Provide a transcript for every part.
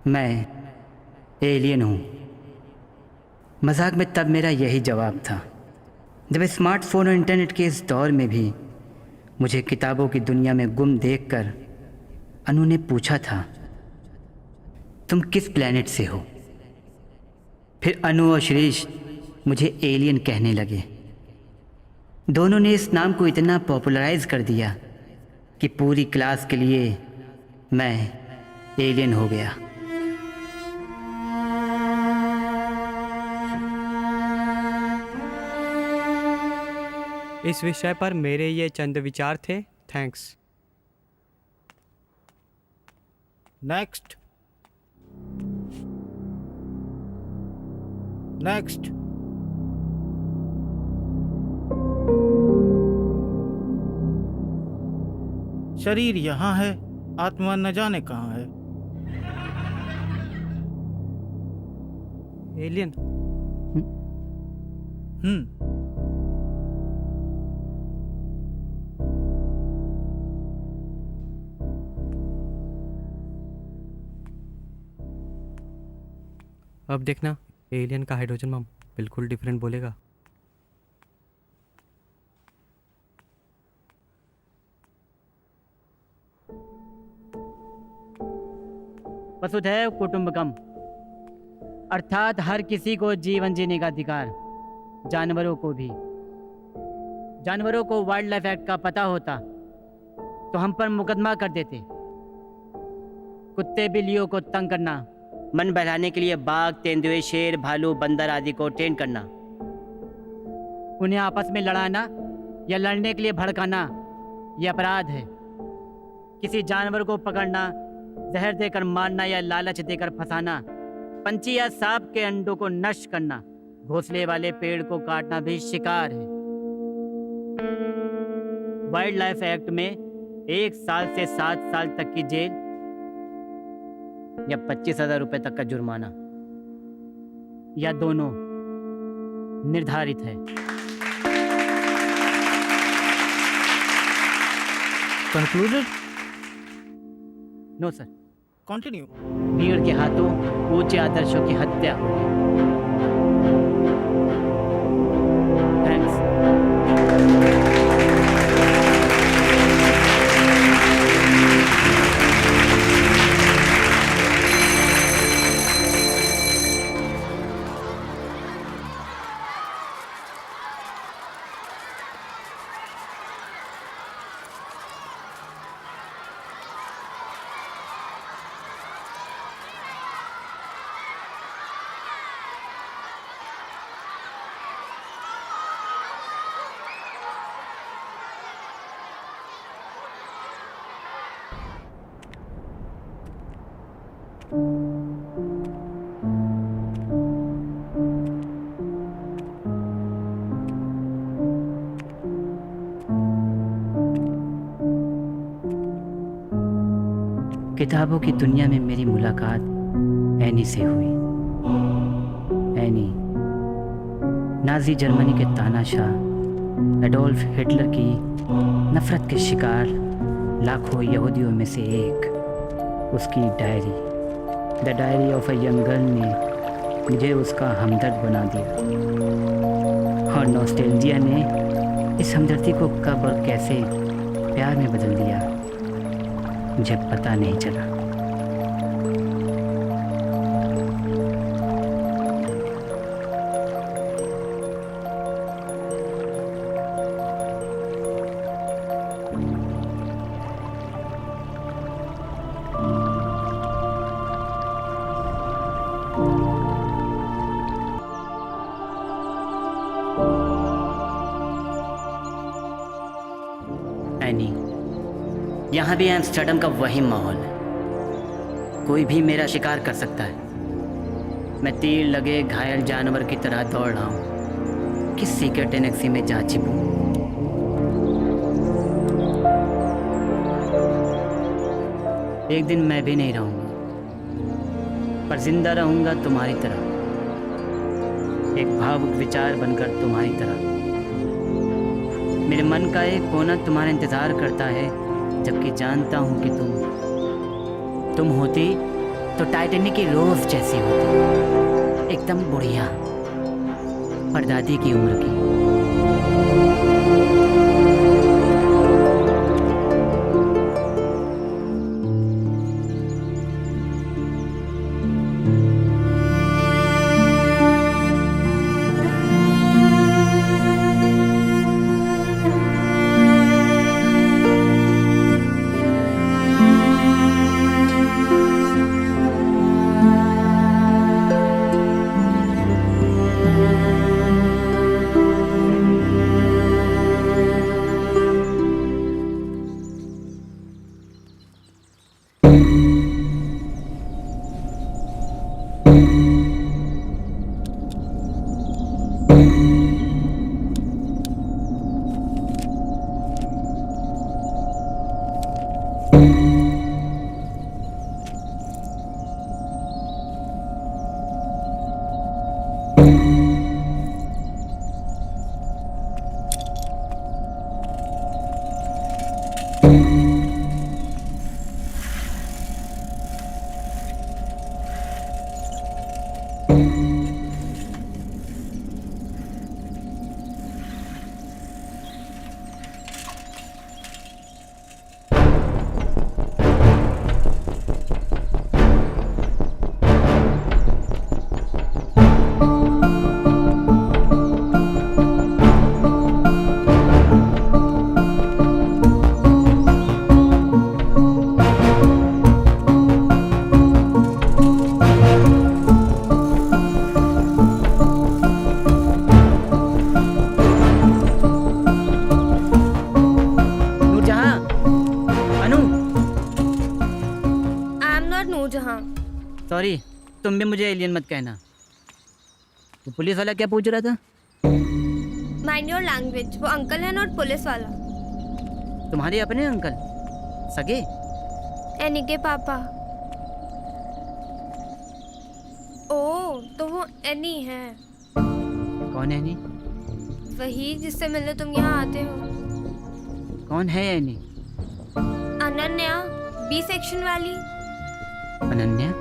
मैं एलियन हूँ। मजाक में तब मेरा यही जवाब था जब स्मार्टफोन और इंटरनेट के इस दौर में भी मुझे किताबों की दुनिया में गुम देखकर अनु ने पूछा था, तुम किस प्लेनेट से हो? फिर अनु और श्रीश मुझे एलियन कहने लगे। दोनों ने इस नाम को इतना पॉपुलराइज कर दिया कि पूरी क्लास के लिए मैं एलियन हो गया। इस विषय पर मेरे ये चंद विचार थे। थैंक्स। नेक्स्ट। नेक्स्ट। शरीर यहाँ है, आत्मा न जाने कहाँ है। एलियन। अब देखना, एलियन का हाइड्रोजन बम बिल्कुल डिफरेंट बोलेगा। वसुधैव कुटुंबकम, अर्थात हर किसी को जीवन जीने का अधिकार, जानवरों को भी। जानवरों को वाइल्ड लाइफ एक्ट का पता होता तो हम पर मुकदमा कर देते। कुत्ते बिल्लियों को तंग करना, मन बहलाने के लिए बाघ, तेंदुए, शेर, भालू, बंदर आदि को ट्रेन करना, उन्हें आपस में लड़ाना या लड़ने के लिए भड़काना यह अपराध है। किसी जानवर को पकड़ना, जहर देकर मारना या लालच देकर फंसाना, पंछी या सांप के अंडों को नष्ट करना, घोंसले वाले पेड़ को काटना भी शिकार है। वाइल्ड लाइफ एक्ट में 1 साल से 7 साल तक की जेल या 25,000 रुपए तक का जुर्माना या दोनों निर्धारित है। कंक्लूडेड? No sir. कंटिन्यू। भीड़ के हाथों ऊंचे आदर्शों की हत्या हुई। थैंक्स। किताबों की दुनिया में मेरी मुलाकात एनी से हुई। एनी नाजी जर्मनी के तानाशाह एडोल्फ हिटलर की नफरत के शिकार लाखों यहूदियों में से एक। उसकी diary, the diary of a young girl, ने मुझे उसका हमदर्द बना दिया और नॉस्टैल्जिया ने इस हमदर्दी को कब और कैसे प्यार में बदल दिया मुझे पता नहीं चला। एनी, यहाँ भी एम्स्टर्डम का वही माहौल है। कोई भी मेरा शिकार कर सकता है। मैं तीर लगे घायल जानवर की तरह दौड़ रहा हूँ। किस सीक्रेट एनेक्सी में जा छिपूं? एक दिन मैं भी नहीं रहूँगा, पर जिंदा रहूँगा तुम्हारी तरह, एक भावुक विचार बनकर तुम्हारी तरह। मेरे मन का एक कोना तुम्हारा इंतज़ार करता है, जबकि जानता हूँ कि तुम होती तो टाइटेनिक की रोज जैसी होती, एकदम बुढ़िया, परदादी की उम्र की। सॉरी, तुम भी मुझे एलियन मत कहना। वो पुलिस वाला क्या पूछ रहा था? Mind your language. वो अंकल है नॉट पुलिस वाला। तुम्हारे अपने अंकल? सगे? एनी के पापा। ओ, तो वो एनी है। कौन है एनी? वही जिससे मिलने तुम यहाँ आते हो। कौन है एनी? अनन्या, बी सेक्शन वाली। अनन्या?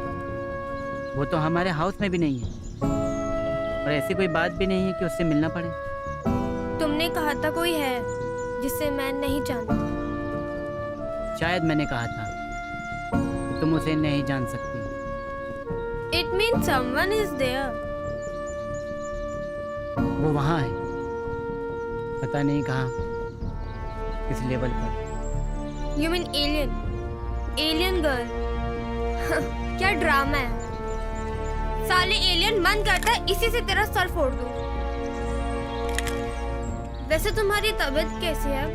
वो तो हमारे हाउस में भी नहीं है, और ऐसी कोई बात भी नहीं है कि उससे मिलना पड़े। तुमने कहा था कोई है जिसे मैं नहीं जानती। शायद मैंने कहा था कि तुम उसे नहीं जान सकती। It means someone is there. वो वहाँ है, पता नहीं कहाँ, किस लेवल पर। You mean alien? Alien girl. क्या ड्रामा है। साले एलियन मन करता है इसी से तेरा सर फोड़ दूं। वैसे तुम्हारी तबीयत कैसी है?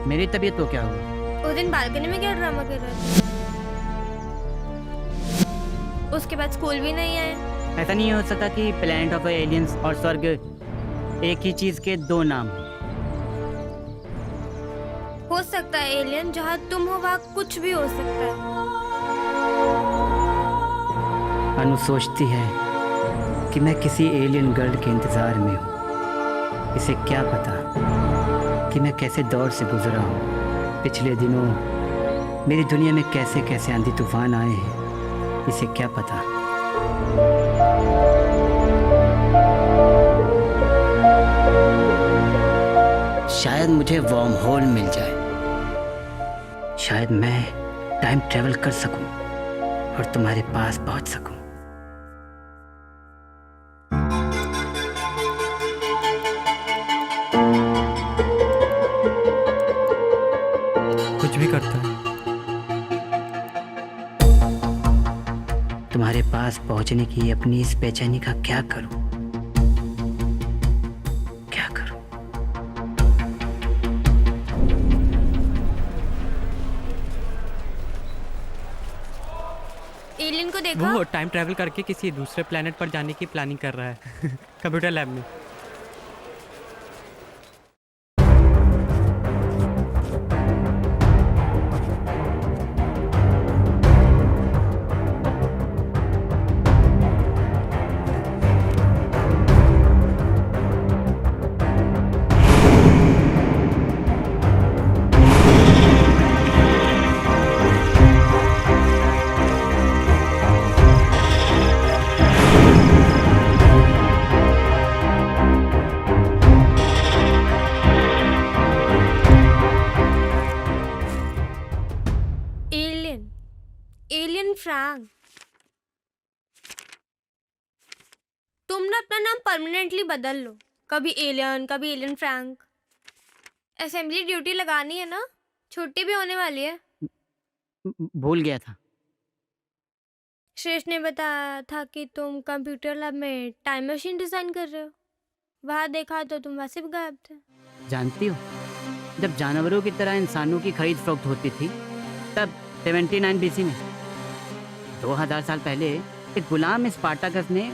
मेरी तबीयत तो क्या हुई? उस दिन बालकनी में क्या ड्रामा कर रहे थे? उसके बाद स्कूल भी नहीं आए। ऐसा नहीं हो सकता कि प्लैनेट ऑफ एलियंस और स्वर्ग एक ही चीज के दो नाम हो। हो सकता है एलियन, जहाँ तुम हो वहाँ कुछ भी हो सकता है। अनु सोचती है कि मैं किसी एलियन गर्ल के इंतजार में हूँ। इसे क्या पता कि मैं कैसे दौर से गुजरा हूँ। पिछले दिनों मेरी दुनिया में कैसे कैसे आंधी तूफान आए हैं, इसे क्या पता। शायद मुझे वर्म होल मिल जाए, शायद मैं टाइम ट्रेवल कर सकूं और तुम्हारे पास पहुंच सकूं। कुछ भी करता है। तुम्हारे पास पहुंचने की अपनी इस बेचैनी का क्या करूं? क्या करूं? एलियन को देखा? वो टाइम ट्रैवल करके किसी दूसरे प्लेनेट पर जाने की प्लानिंग कर रहा है कंप्यूटर लैब में। फ्रैंक। तुम ना अपना नाम परमानेंटली बदल लो, कभी एलियन फ्रैंक। असेंबली ड्यूटी लगानी है ना, छुट्टी भी होने वाली है। भूल गया था। श्रेष्ठ ने बताया था कि तुम कंप्यूटर लैब में टाइम मशीन डिजाइन कर रहे हो। वहां देखा तो तुम वैसे भी गायब थे। जानती हो, जब जानवरों की तरह इंसानों की खरीद फरोख्त होती थी, तब 79 बीसी में 2000 साल पहले एक गुलाम स्पार्टाकस ने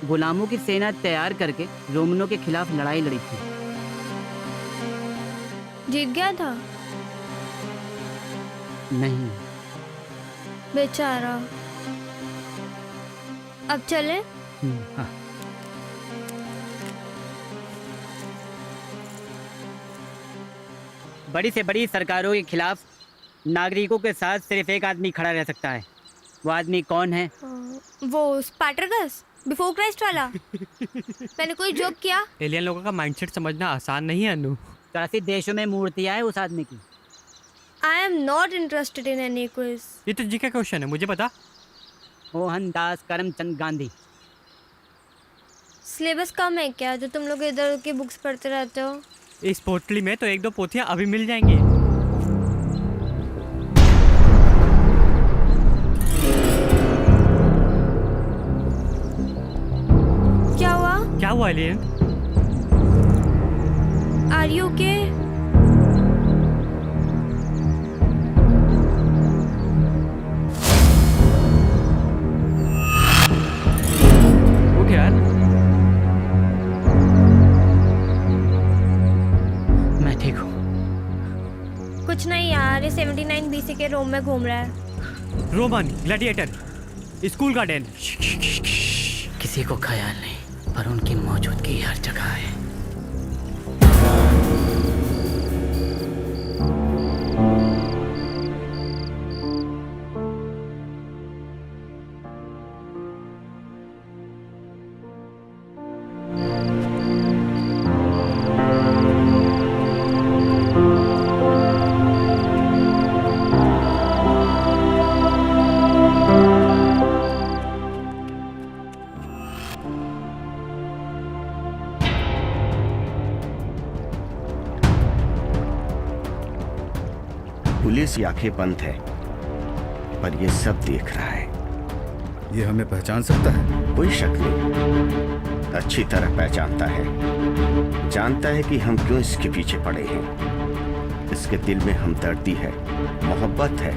गुलामों की सेना तैयार करके रोमनों के खिलाफ लड़ाई लड़ी थी। जीत गया था? नहीं। बेचारा। अब चले? हाँ। बड़ी से बड़ी सरकारों के खिलाफ नागरिकों के साथ सिर्फ एक आदमी खड़ा रह सकता है। वो आदमी कौन है? वो स्पार्टकस, बिफोर क्राइस्ट वाला। मैंने कोई जोक किया? एलियन लोगों का माइंडसेट समझना आसान नहीं है अनु। 84 देशों में मूर्तियां हैं उस आदमी की। I am not interested in any quiz. ये तो जी का क्वेश्चन है, मुझे बता। मोहनदास करमचंद गांधी। सिलेबस कम है क्या जो तुम लोग इधर की बुक्स पढ़ते रहते हो? इस पोटली में तो 1-2 पोथियां अभी मिल जाएंगी। क्या हुआ? क्या हुआ एलियन? Are you okay? उठ यार। मैं ठीक हूँ। कुछ नहीं यार, ये 79 बीसी के रोम में घूम रहा है। Roman gladiator, school garden. किसी को ख्याल नहीं, पर उनकी मौजूदगी हर जगह है। पुलिस की आंखें बंद है, पर ये सब देख रहा है। ये हमें पहचान सकता है? कोई शक नहीं, अच्छी तरह पहचानता है। जानता है कि हम क्यों इसके पीछे पड़े हैं। इसके दिल में हमदर्दी है, मोहब्बत है।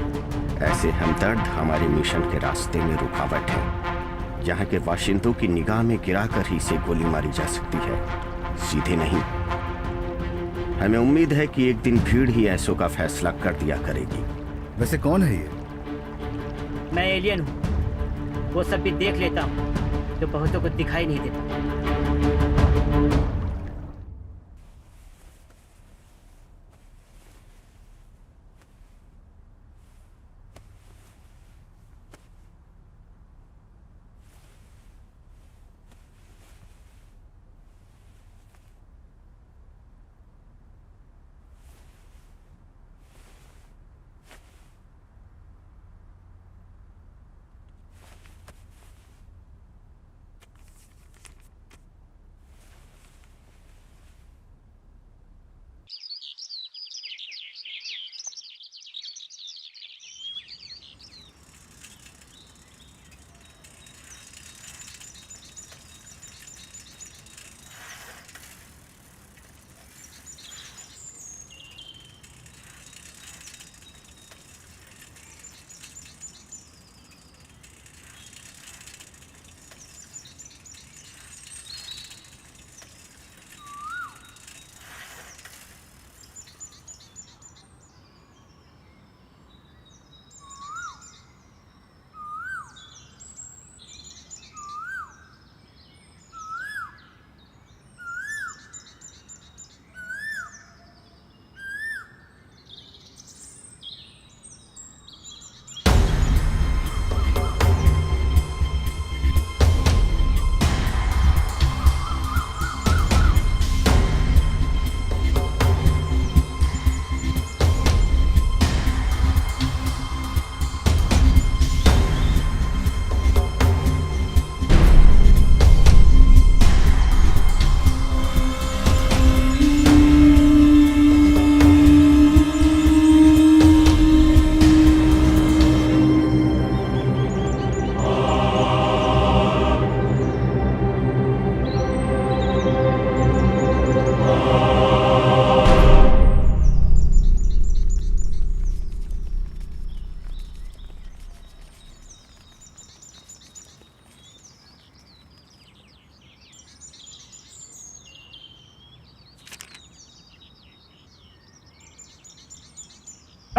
ऐसे हमदर्द हमारे मिशन के रास्ते में रुकावट है। यहाँ के बाशिंदों की निगाह में गिराकर ही इसे गोली मारी जा सकती है, सीधे नहीं। हमें उम्मीद है कि एक दिन भीड़ ही ऐसों का फैसला कर दिया करेगी। वैसे कौन है ये? मैं एलियन हूँ, वो सब भी देख लेता हूँ जो बहुतों को दिखाई नहीं देता।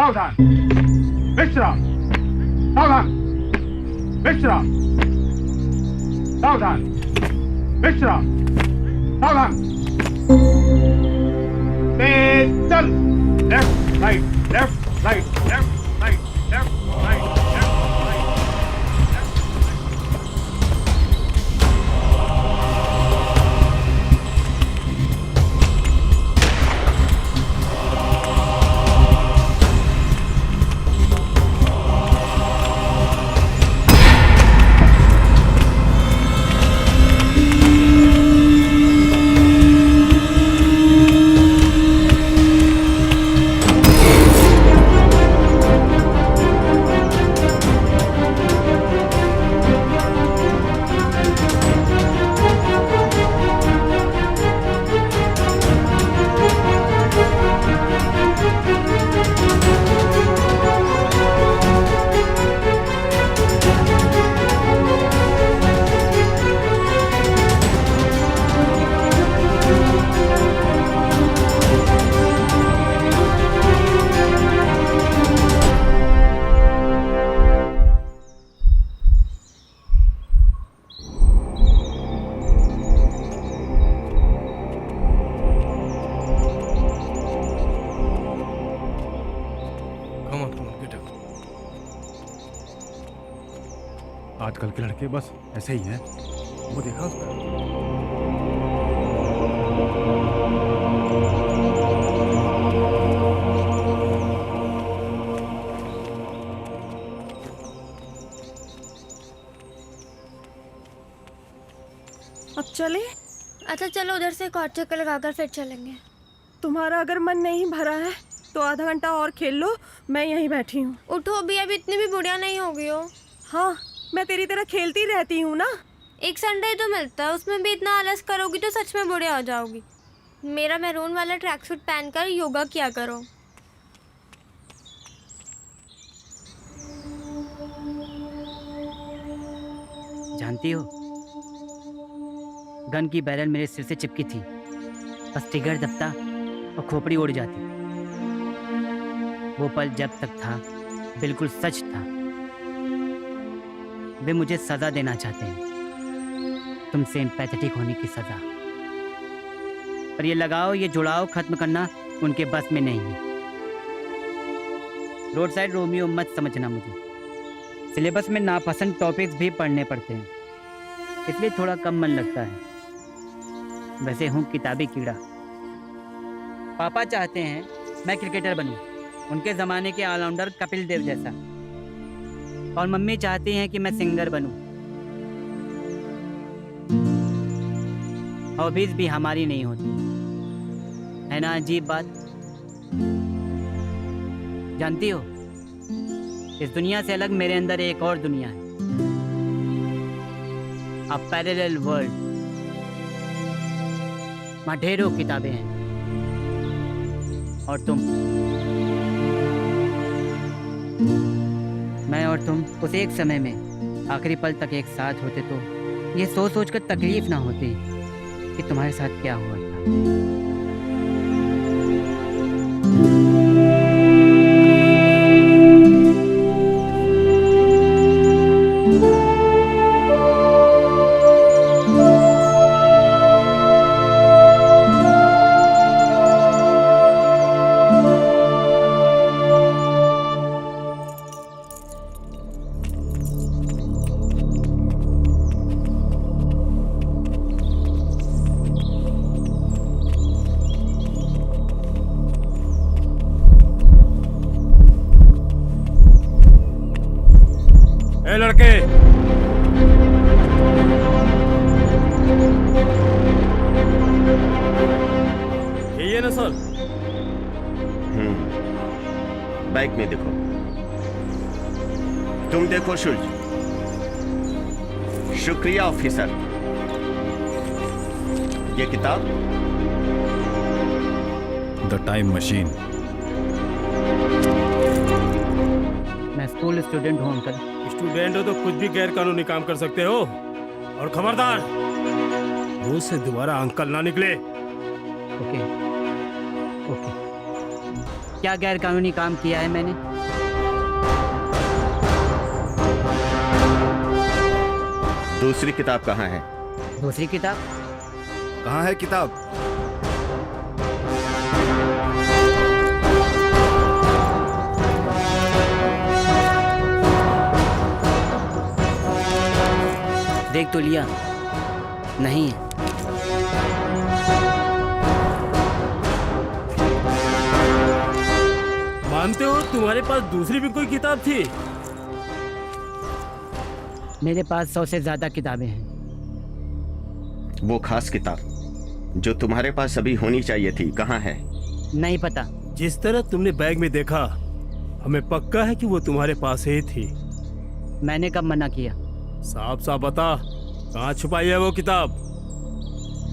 सावधान, विश्राम, सावधान, विश्राम, सावधान, विश्राम, सावधान। तेज चल। Left right, left right, left right, left right, left right. आजकल के लड़के बस ऐसे ही हैं। वो देखा उसका? अब चले? अच्छा चलो उधर से एक और चक्कर लगाकर फिर चलेंगे। तुम्हारा अगर मन नहीं भरा है तो आधा घंटा और खेल लो, मैं यहीं बैठी हूँ। उठो अभी इतनी भी बुढ़िया नहीं हो गई हो। हाँ, मैं तेरी तरह खेलती रहती हूँ ना। एक संडे तो मिलता है, उसमें भी इतना आलस करोगी तो सच में बुढ़िया हो जाओगी। मेरा मैरून वाला ट्रैक सूट पहनकर योगा किया करो। जानती हो, गन की बैरल मेरे सिर से चिपकी थी, बस ट्रिगर दबता और खोपड़ी उड़ जाती। वो पल जब तक था बिल्कुल सच था। वे मुझे सजा देना चाहते हैं, तुमसे एम्पैथेटिक होने की सजा। पर ये लगाव, ये जुड़ाव खत्म करना उनके बस में नहीं है। रोड साइड रोमियो मत समझना मुझे। सिलेबस में नापसंद टॉपिक्स भी पढ़ने पड़ते हैं, इसलिए थोड़ा कम मन लगता है। वैसे हूँ किताबी कीड़ा। पापा चाहते हैं मैं क्रिकेटर बनूं, उनके ज़माने के ऑलराउंडर कपिल देव जैसा। और मम्मी चाहती हैं कि मैं सिंगर बनूं। हॉबीज भी हमारी नहीं होती, है ना अजीब बात। जानती हो, इस दुनिया से अलग मेरे अंदर एक और दुनिया है, अ पैरेलल वर्ल्ड। वहाँ ढेरों किताबें हैं और तुम, मैं और तुम उस एक समय में आखिरी पल तक एक साथ होते तो ये सोच सोच कर तकलीफ ना होती कि तुम्हारे साथ क्या हुआ था। ए लड़के, यही है ना सर? बाइक में देखो, तुम देखो शुल्ज। शुक्रिया ऑफिसर। ये किताब द टाइम मशीन। मैं स्कूल स्टूडेंट हूँ अंकल। स्टूडेंट हो तो कुछ भी गैर कानूनी काम कर सकते हो, और खबरदार मुंह से दोबारा अंकल ना निकले। Okay okay. क्या गैरकानूनी काम किया है मैंने? दूसरी किताब कहाँ है? दूसरी किताब? कहाँ है किताब? देख तो लिया, नहीं है। मानते हो तुम्हारे पास दूसरी भी कोई किताब थी? मेरे पास 100 से ज्यादा किताबें हैं। वो खास किताब जो तुम्हारे पास अभी होनी चाहिए थी, कहाँ है? नहीं पता। जिस तरह तुमने बैग में देखा, हमें पक्का है कि वो तुम्हारे पास ही थी। मैंने कब मना किया? साफ साफ बता, कहाँ छुपाई है वो किताब?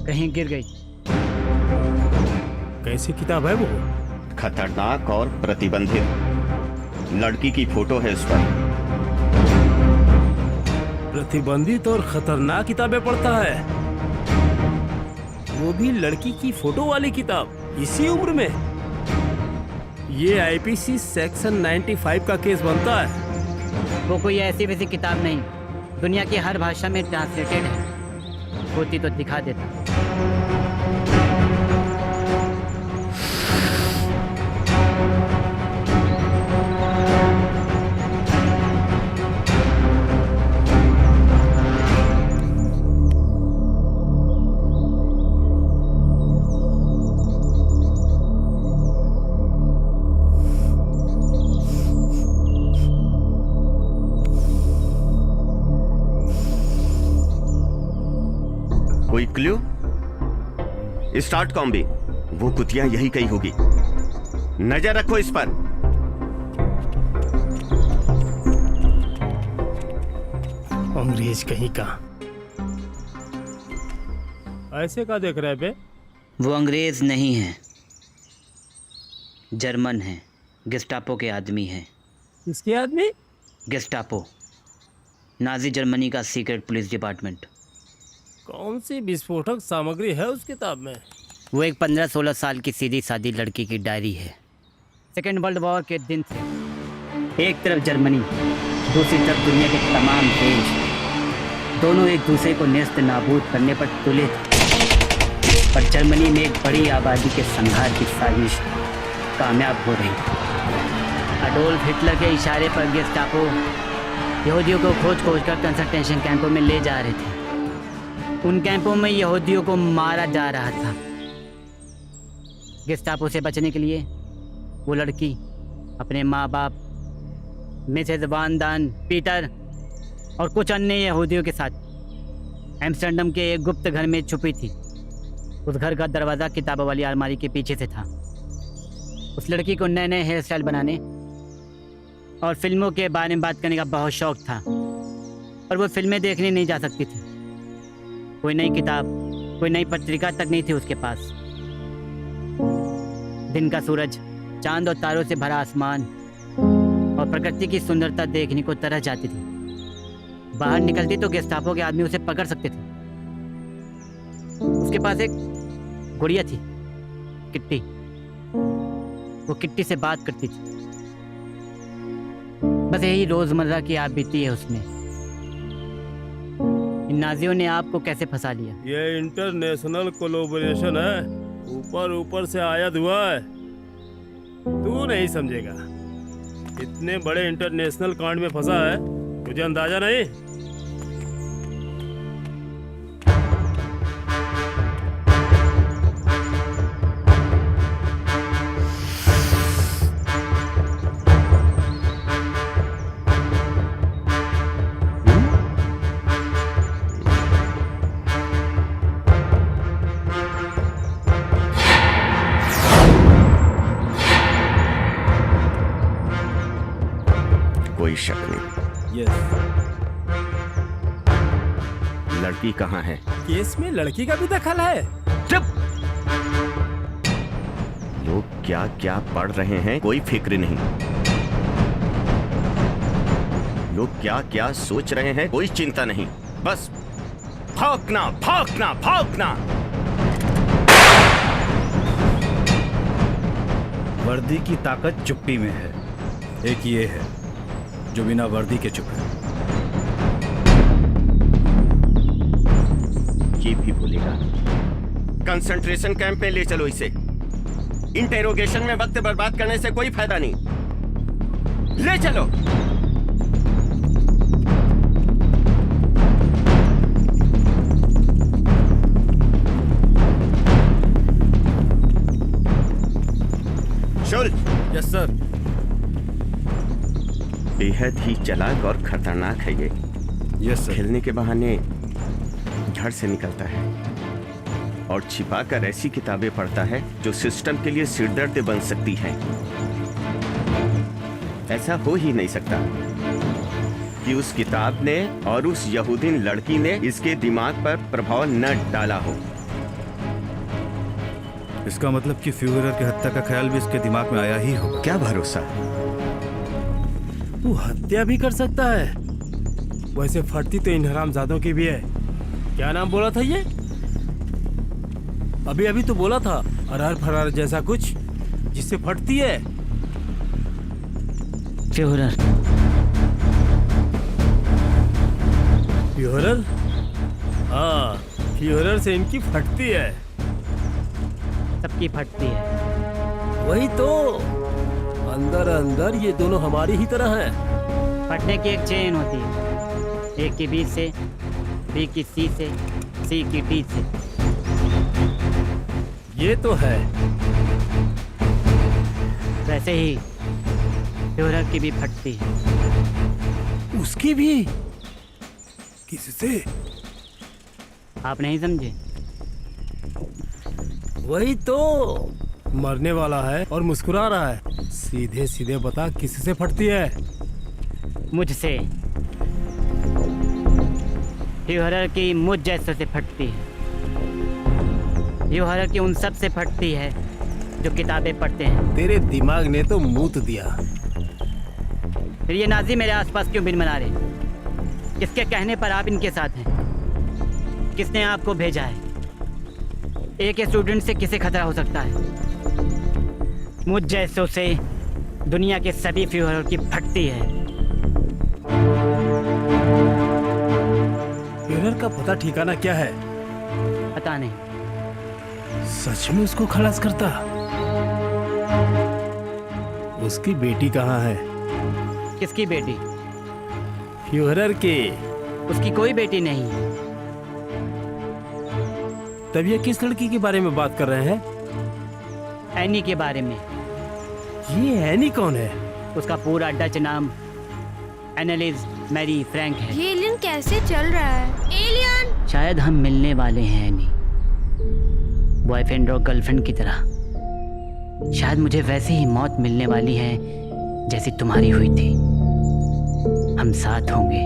कहीं गिर गई। कैसी किताब है वो? खतरनाक और प्रतिबंधित लड़की की फोटो है उस पर। प्रतिबंधित और खतरनाक किताबें पढ़ता है, वो भी लड़की की फोटो वाली किताब, इसी उम्र में? ये आईपीसी सेक्शन 95 का केस बनता है। वो कोई ऐसी वैसी किताब नहीं, दुनिया की हर भाषा में ट्रांसलेटेड है। होती तो दिखा देता। कोई क्लू? स्टार्ट कॉम्बी, वो कुतिया यही कहीं होगी। नजर रखो इस पर। अंग्रेज कहीं का। ऐसे का देख रहे बे? वो अंग्रेज नहीं है, जर्मन है, गेस्टापो के आदमी है। किसके आदमी? गेस्टापो, नाजी जर्मनी का सीक्रेट पुलिस डिपार्टमेंट। कौन सी विस्फोटक सामग्री है उस किताब में? वो एक 15-16 साल की सीधी सादी लड़की की डायरी है। सेकेंड वर्ल्ड वॉर के दिन से एक तरफ जर्मनी, दूसरी तरफ दुनिया के तमाम देश, दोनों एक दूसरे को नेस्त नाबूद करने पर तुले थे। पर जर्मनी में एक बड़ी आबादी के संहार की साजिश कामयाब हो रही। अडोल्फ हिटलर के इशारे पर गेस्टापो यहूदियों को खोज खोज कर कंसंट्रेशन कैंपों में ले जा रहे थे। उन कैंपों में यहूदियों को मारा जा रहा था। गेस्टापो से बचने के लिए वो लड़की अपने माँ बाप, मिसेज वान दान, पीटर और कुछ अन्य यहूदियों के साथ एम्स्टर्डम के एक गुप्त घर में छुपी थी। उस घर का दरवाज़ा किताबों वाली अलमारी के पीछे से था। उस लड़की को नए नए हेयर स्टाइल बनाने और फिल्मों के बारे में बात करने का बहुत शौक था, पर वो फिल्में देखने नहीं जा सकती थी। कोई नई किताब, कोई नई पत्रिका तक नहीं थी उसके पास। दिन का सूरज, चांद और तारों से भरा आसमान और प्रकृति की सुंदरता देखने को तरस जाती थी। बाहर निकलती तो गेस्टापो के आदमी उसे पकड़ सकते थे। उसके पास एक गुड़िया थी, किट्टी। वो किट्टी से बात करती थी। बस यही रोजमर्रा की आप बीती है उसमें। इन नाजियों ने आपको कैसे फंसा लिया? ये इंटरनेशनल कोलैबोरेशन है, ऊपर ऊपर से आयात हुआ है। तू नहीं समझेगा, इतने बड़े इंटरनेशनल कांड में फंसा है, तुझे अंदाजा नहीं? कोई शक नहीं। यस। लड़की कहाँ है? केस में लड़की का भी दखल है? चुप! लोग क्या क्या पढ़ रहे हैं कोई फिक्र नहीं। लोग क्या क्या सोच रहे हैं कोई चिंता नहीं। बस भागना भागना भागना। वर्दी की ताकत चुप्पी में है। एक ये है जो बिना वर्दी के चुप है। ये भी भूलेगा। कंसंट्रेशन कैंप में ले चलो इसे। इंटेरोगेशन में वक्त बर्बाद करने से कोई फायदा नहीं। ले चलो। शुल्क। Yes sir. बेहद ही चालाक और खतरनाक है ये। Yes sir. खेलने के बहाने धड़ से निकलता है और छिपाकर ऐसी किताबें पढ़ता है जो सिस्टम के लिए सिरदर्द बन सकती हैं। ऐसा हो ही नहीं सकता कि उस किताब ने और उस यहूदीन लड़की ने इसके दिमाग पर प्रभाव न डाला हो। इसका मतलब कि फ्यूहरर की हत्या का ख्याल भी इसके दिमाग में आया ही होगा। क्या भरोसा? तू हत्या भी कर सकता है। वैसे फटती तो इन हरामजादों की भी है। क्या नाम बोला था ये? अभी अभी तो बोला था अरहर फरार जैसा कुछ जिससे फटती है। फ्यूहरर। फ्यूहरर? हाँ, फ्यूहरर से इनकी फटती है। सबकी फटती है। वही तो, अंदर अंदर ये दोनों हमारी ही तरह हैं। फटने की एक चेन होती है, ए की बी से, बी की सी से, सी की डी से। ये तो है। वैसे ही फ्यूहरर की भी फटती है। उसकी भी? किससे? आप नहीं समझे? वही तो, मरने वाला है और मुस्कुरा रहा है। सीधे सीधे बता किससे फटती है? मुझसे। फ्यूहरर की मुझ जैसे से फटती है। फ्यूहरर की उन सब से फटती है जो किताबें पढ़ते हैं। तेरे दिमाग ने तो मूत दिया। फिर ये नाजी मेरे आसपास क्यों बिन बना रहे? किसके कहने पर आप इनके साथ हैं? किसने आपको भेजा है? एक स्टूडेंट से किसे खतरा हो सकता है? मुझ जैसों से दुनिया के सभी फ्यूहरर की फटती है। फ्यूहरर का पता ठिकाना क्या है? पता नहीं। सच में उसको खलास करता? उसकी बेटी कहाँ है? किसकी बेटी? फ्यूहरर की। उसकी कोई बेटी नहीं है। तब ये किस लड़की के बारे में बात कर रहे हैं? एनी के बारे में। ये एनी कौन है? उसका पूरा डच नाम एनालिज मैरी फ्रैंक है। ये एलियन कैसे चल रहा है? एलियन! शायद हम मिलने वाले हैं एनी, बॉयफ्रेंड और गर्लफ्रेंड की तरह। शायद मुझे वैसे ही मौत मिलने वाली है जैसी तुम्हारी हुई थी। हम साथ होंगे।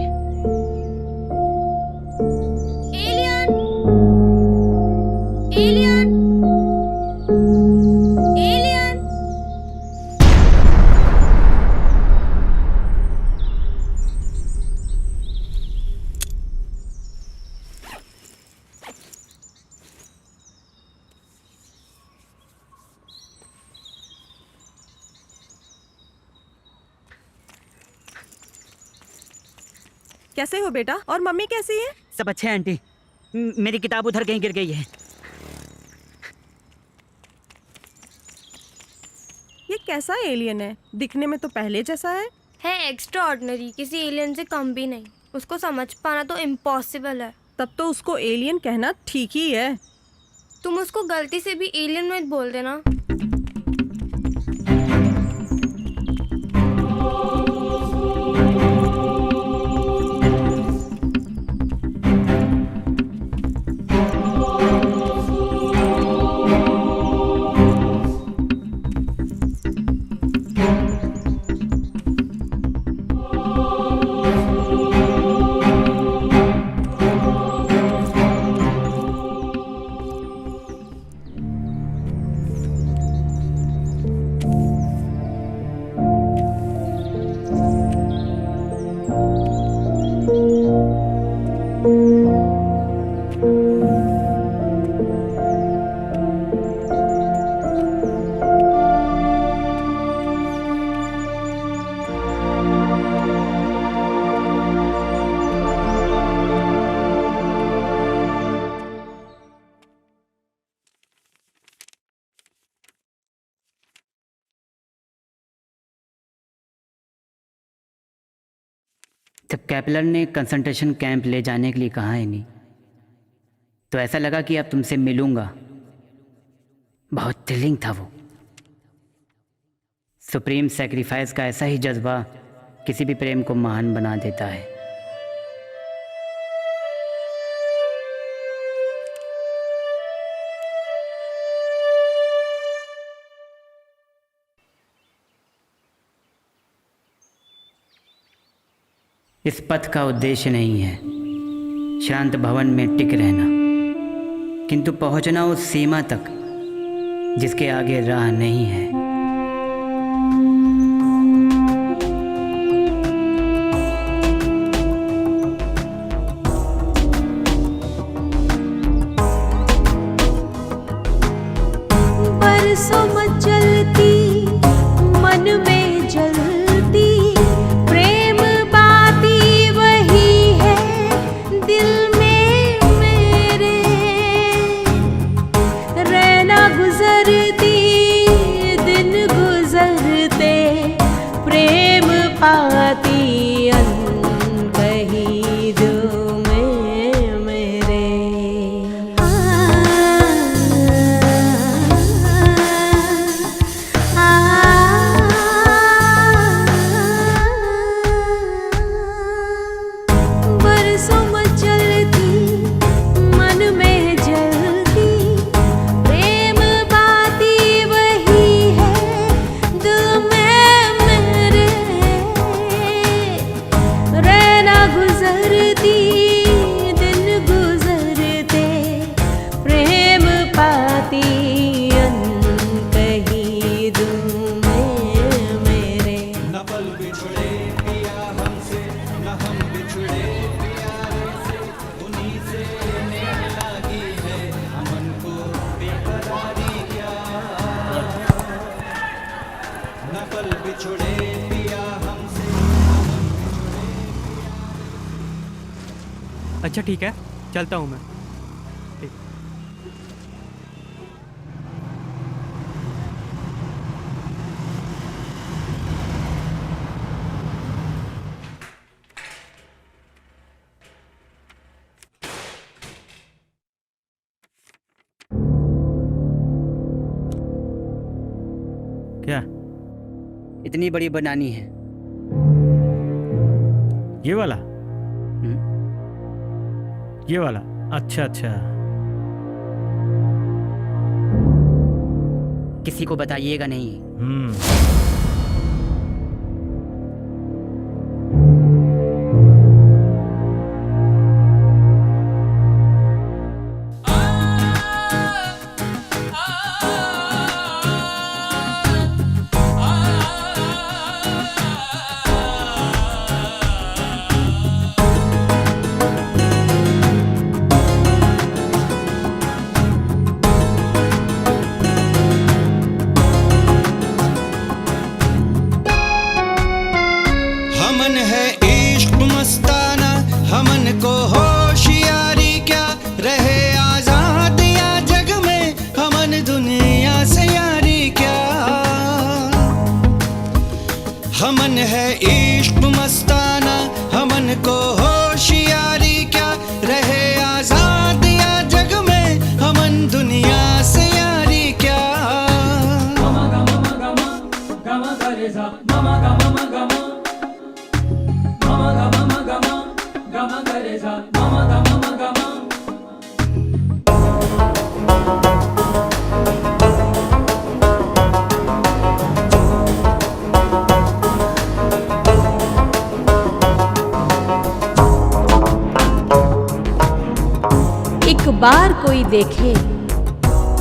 एलियन! एलियन! एलियन! कैसे हो बेटा? और मम्मी कैसी है? सब अच्छे हैं आंटी। मेरी किताब उधर कहीं गिर गई है। ये कैसा एलियन है? दिखने में तो पहले जैसा है। है एक्स्ट्रा ऑर्डिनरी, किसी एलियन से कम भी नहीं। उसको समझ पाना तो इम्पॉसिबल है। तब तो उसको एलियन कहना ठीक ही है। तुम उसको गलती से भी एलियन मत बोल देना। जब कैपलर ने कंसंट्रेशन कैंप ले जाने के लिए कहा है नहीं, तो ऐसा लगा कि अब तुमसे मिलूंगा। बहुत थ्रिलिंग था वो। सुप्रीम सैक्रिफाइस का ऐसा ही जज्बा किसी भी प्रेम को महान बना देता है। इस पथ का उद्देश्य नहीं है शांत भवन में टिक रहना, किंतु पहुंचना उस सीमा तक जिसके आगे राह नहीं है। बरसों मचलती मन में जलती प्रेम बाती वही है दिल में मेरे, रहना गुजरती दिन गुजरते प्रेम पाती अनकही दिल में मेरे। बरसों मचलती मन में जलती प्रेम बाती वही है दिल में मेरे, रहना गुजरती दिन गुजरते प्रेम पाती अनकही दिल में मेरे। अच्छा ठीक है, चलता हूँ मैं। ठीक। क्या? इतनी बड़ी बनानी है। ये वाला? ये वाला? अच्छा अच्छा। किसी को बताइएगा नहीं। हमन है इश्क मस्ताना, हमन को होशियारी क्या, रहे आजाद या जग में हमन दुनिया से यारी क्या। हमन है इश्क मस्ताना, हमन को होशियारी क्या, रहे आजाद या जग में हमन दुनिया से यारी क्या। एक बार कोई देखे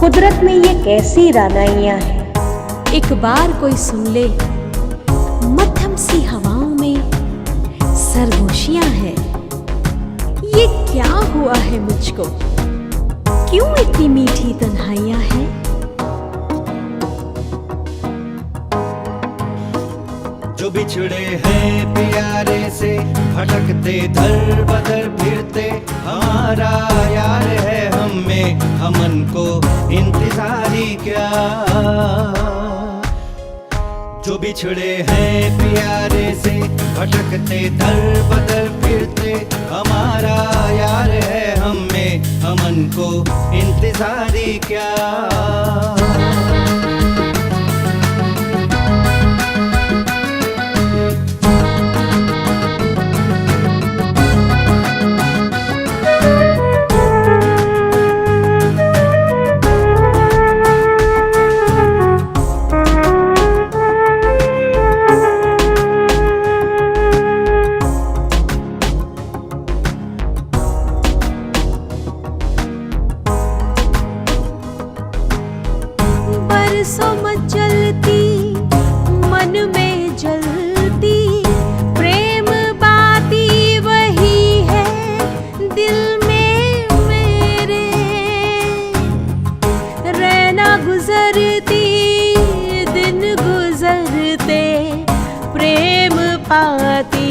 कुदरत में ये कैसी रानाइयां हैं, एक बार कोई सुन ले मध्यम सी हवाओं में सरगोशियां हैं। ये क्या हुआ है मुझको, क्यों इतनी मीठी तन्हाइयां हैं। जो बिछड़े हैं प्यारे से भटकते दर बदर फिरते, हमारा यार है हम में हमन को इंतजारी क्या। जो बिछड़े हैं प्यारे से, भटकते दर बदर फिरते, हमारा यार है हम में, हमन को इंतजारी क्या। बरसों मचलती मन में जलती प्रेम बाती वही है दिल में मेरे, रहना गुजरती दिन गुजरते प्रेम पाती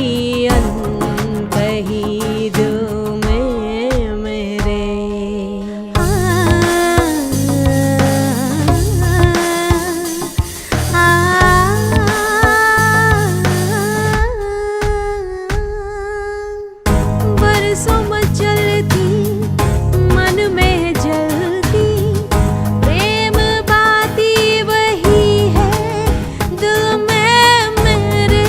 अनकही दिल में मेरे। बरसों मचलती मन में जलती प्रेम बाती वही है दिल में मेरे,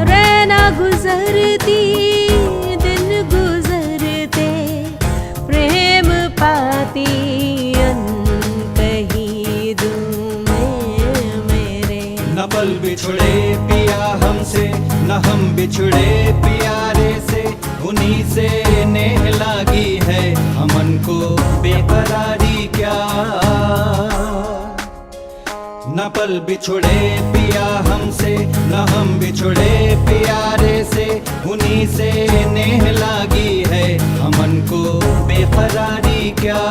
रहना गुजरती दिन गुजरते प्रेम पाती अनकही दिल में मेरे। न पल बिछड़े पिया हमसे, न हम बिछड़े प्यारे से, उन्हीं से नेह लागी है हमन को बेकरारी क्या। न पल बिछड़े पिया हमसे, न हम बिछड़े प्यारे से, उन्हीं से नेह लागी है हमन को बेकरारी क्या।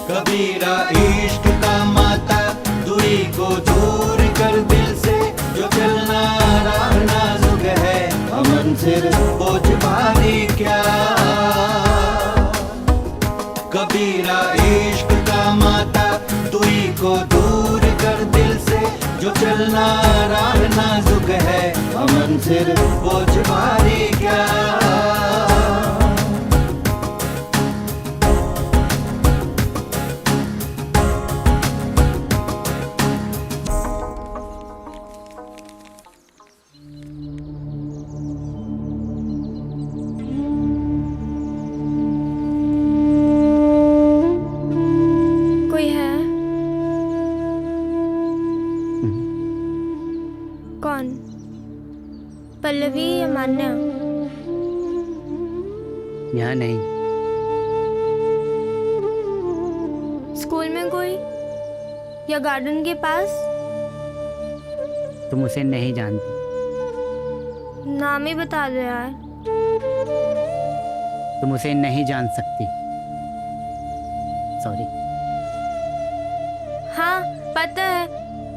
कबीरा इश्क का माता दुई को दूर कर दिल से, जो चलना राह नाजुक है हमन सिर बोझ भारी क्या। कबीरा इश्क का माता दुई को दूर कर दिल से, जो चलना राह नाजुक है हमन सिर बोझ भारी क्या। कोई है? कौन? पल्लवी या मान्या? यहाँ नहीं। स्कूल में कोई या गार्डन के पास? तुम उसे नहीं जानती। नाम ही बता दो यार। तुम उसे नहीं जान सकती। सॉरी। हाँ पता है,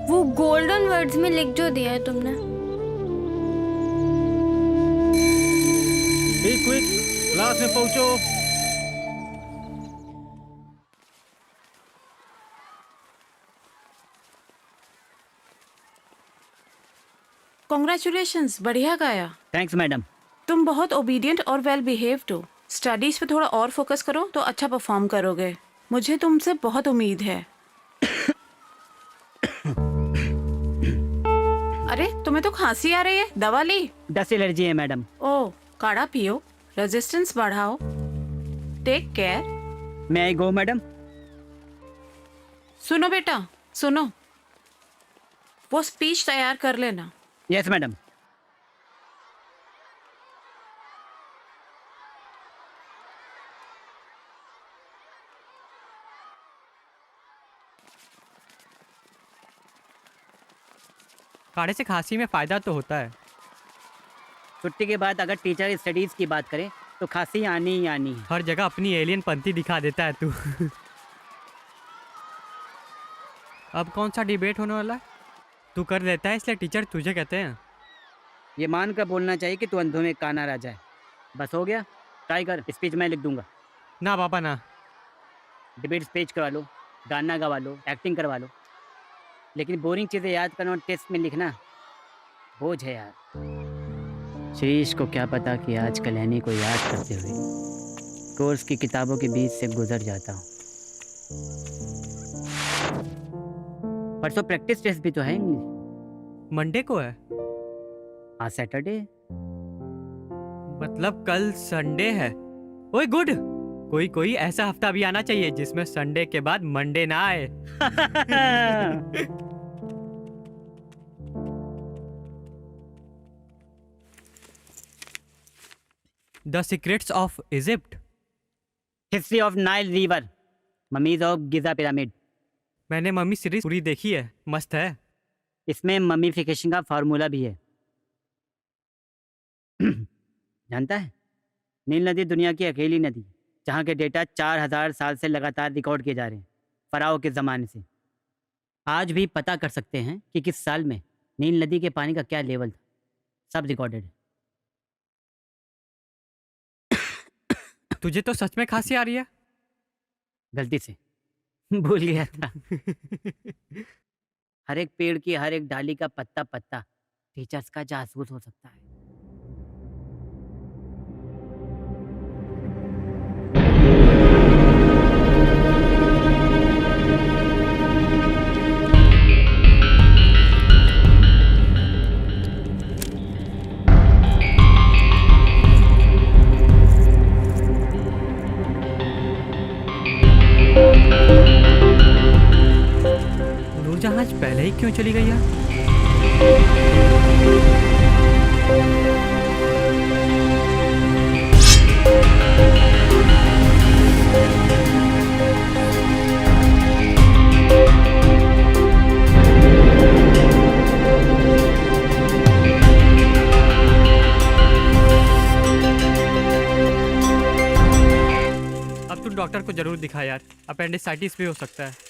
वो गोल्डन वर्ड्स में लिख जो दिया है तुमने। बी क्विक, क्लास में पहुंचो। कॉन्ग्रेचुलेशंस, बढ़िया गाया। Thanks madam. तुम बहुत ओबीडियंट और वेल बिहेव्ड हो। स्टडीज पे थोड़ा और फोकस करो तो अच्छा परफॉर्म करोगे। मुझे तुमसे बहुत उम्मीद है। अरे तुम्हें तो खांसी आ रही है, दवा ली? डस्ट एलर्जी है मैडम। ओह, काढ़ा पियो, रेजिस्टेंस बढ़ाओ। Take care. May I go madam? सुनो बेटा, सुनो, वो स्पीच तैयार कर लेना। Yes madam. काढ़े से खांसी में फ़ायदा तो होता है। छुट्टी के बाद अगर टीचर स्टडीज की बात करे तो खांसी आनी ही आनी है। हर जगह अपनी एलियन पंथी दिखा देता है तू। अब कौन सा डिबेट होने वाला है? तू कर देता है इसलिए टीचर तुझे कहते हैं। ये मान कर बोलना चाहिए कि तू अंधों में काना राजा है। बस हो गया, ट्राई कर, स्पीच मैं लिख दूंगा। ना पापा ना। डिबेट स्पीच करा लो, गाना गवा लो, एक्टिंग करवा लो, लेकिन बोरिंग चीज़ें याद करना और टेस्ट में लिखना बोझ है यार। शीश को क्या पता कि आज कल्याणी को याद करते हुए कोर्स की किताबों के बीच से गुजर जाता हूँ। परसों प्रैक्टिस टेस्ट भी तो है इंग्लिश। मंडे को है, आज सैटरडे। मतलब कल संडे है। ओए गुड, कोई ऐसा हफ्ता भी आना चाहिए जिसमें संडे के बाद मंडे ना आए। The secrets of Egypt, history of Nile river, mummies of Giza pyramid. मैंने मम्मी सीरीज पूरी देखी है, मस्त है। इसमें ममीफिकेशन का फार्मूला भी है। जानता है, नील नदी दुनिया की अकेली नदी जहाँ के डेटा 4000 साल से लगातार रिकॉर्ड किए जा रहे हैं, फराओ के ज़माने से। आज भी पता कर सकते हैं कि किस साल में नील नदी के पानी का क्या लेवल था, सब रिकॉर्डेड है। तुझे तो सच में खांसी आ रही है। गलती से भूल गया था। हर एक पेड़ की हर एक डाली का पत्ता पत्ता टीचर्स का जासूस हो सकता है। नूरजहां पहले ही क्यों चली गई यार? अब तू डॉक्टर को जरूर दिखा यार, अपेंडिसाइटिस भी हो सकता है।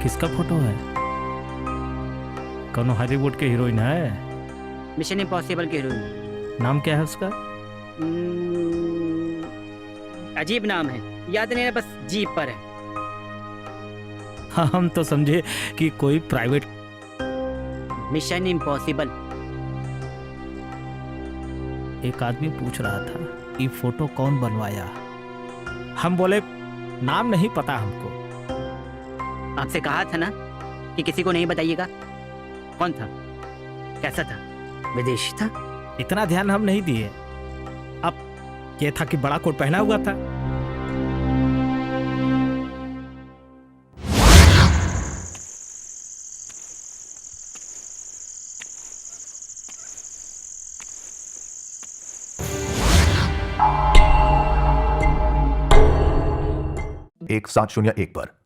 किसका फोटो है? कौन हॉलीवुड के हीरोइन है? मिशन इम्पॉसिबल के हीरोइन। नाम क्या है उसका? अजीब नाम है, याद नहीं है, बस जीप पर है। हाँ, हम तो समझे कि कोई प्राइवेट। Mission impossible. एक आदमी पूछ रहा था कि फोटो कौन बनवाया। हम बोले नाम नहीं पता हमको। आपसे कहा था ना कि किसी को नहीं बताइएगा। कौन था, कैसा था, विदेशी था? इतना ध्यान हम नहीं दिए। अब ये था कि बड़ा कोट पहना हुआ था। एक 701 पर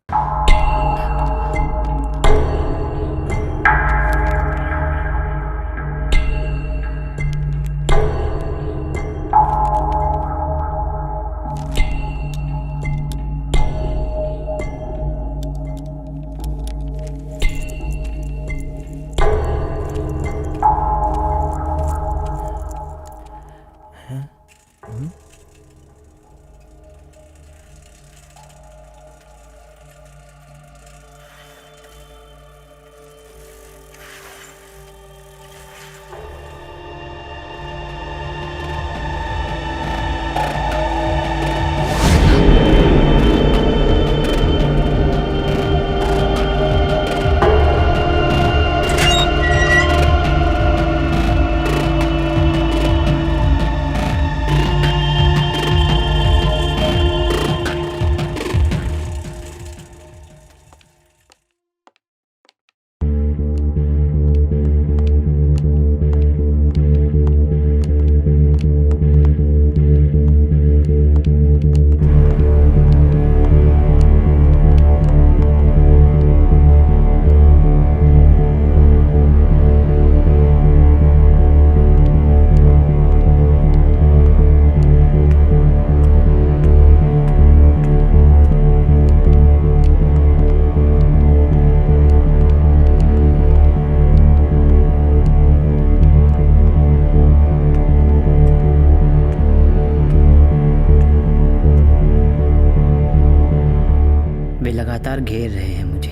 संस्कार घेर रहे हैं मुझे।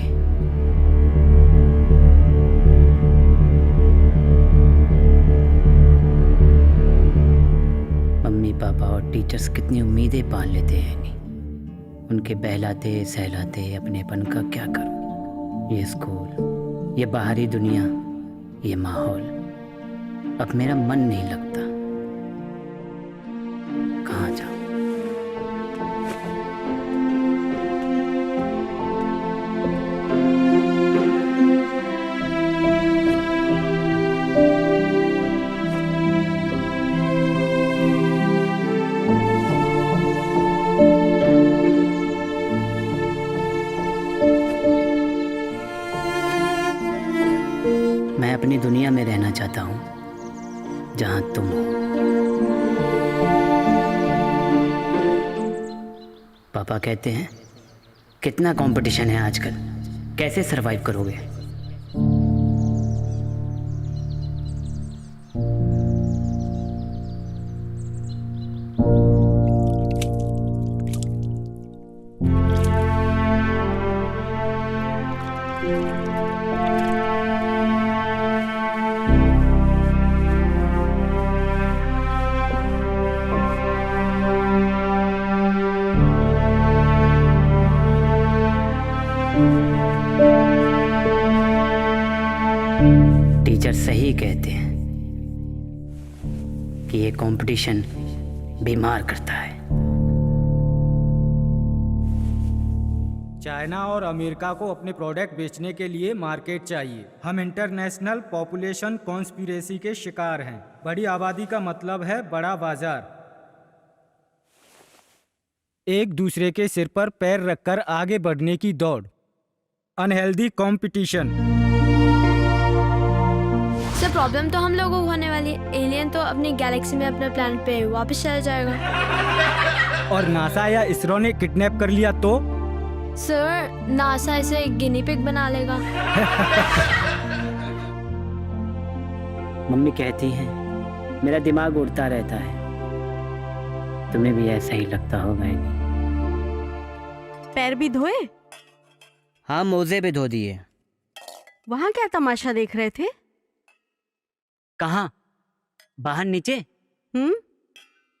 मम्मी पापा और टीचर्स कितनी उम्मीदें पाल लेते हैं नहीं। उनके बहलाते सहलाते अपनेपन का क्या करूं। ये स्कूल, ये बाहरी दुनिया, ये माहौल, अब मेरा मन नहीं लगता। कहाँ जाऊं? मैं अपनी दुनिया में रहना चाहता हूं जहां तुम हो। पापा कहते हैं कितना कंपटीशन है आजकल, कैसे सरवाइव करोगे। टीचर सही कहते हैं कि ये कंपटीशन बीमार करता है। चाइना और अमेरिका को अपने प्रोडक्ट बेचने के लिए मार्केट चाहिए। हम इंटरनेशनल पॉपुलेशन कॉन्स्पिरेसी के शिकार हैं। बड़ी आबादी का मतलब है बड़ा बाजार। एक दूसरे के सिर पर पैर रखकर आगे बढ़ने की दौड़, अनहेल्दी कंपटीशन। सर प्रॉब्लम तो हम लोगों को होने वाली है। एलियन तो अपनी गैलेक्सी में अपने प्लैनेट पे वापस चला जाएगा। और नासा या इसरो ने किडनैप कर लिया तो? सर नासा इसे गिनी पिग बना लेगा। मम्मी कहती हैं मेरा दिमाग उड़ता रहता है। तुम्हें भी ऐसा ही लगता होगा नहीं? पैर भी धोए? हाँ, मोजे भी धो दिए। वहां क्या तमाशा देख रहे थे? कहाँ? बाहर नीचे?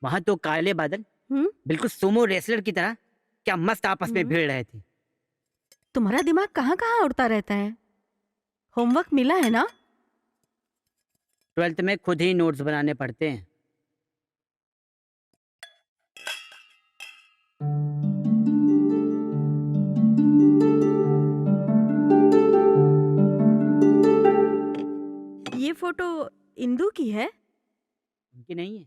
वहां तो काले बादल बिल्कुल सुमो रेसलर की तरह क्या मस्त आपस में भिड़ रहे थे। तुम्हारा दिमाग कहाँ कहाँ उड़ता रहता है? होमवर्क मिला है ना? 12th में खुद ही नोट्स बनाने पड़ते हैं। ये फोटो इंदू की है? उनकी नहीं है।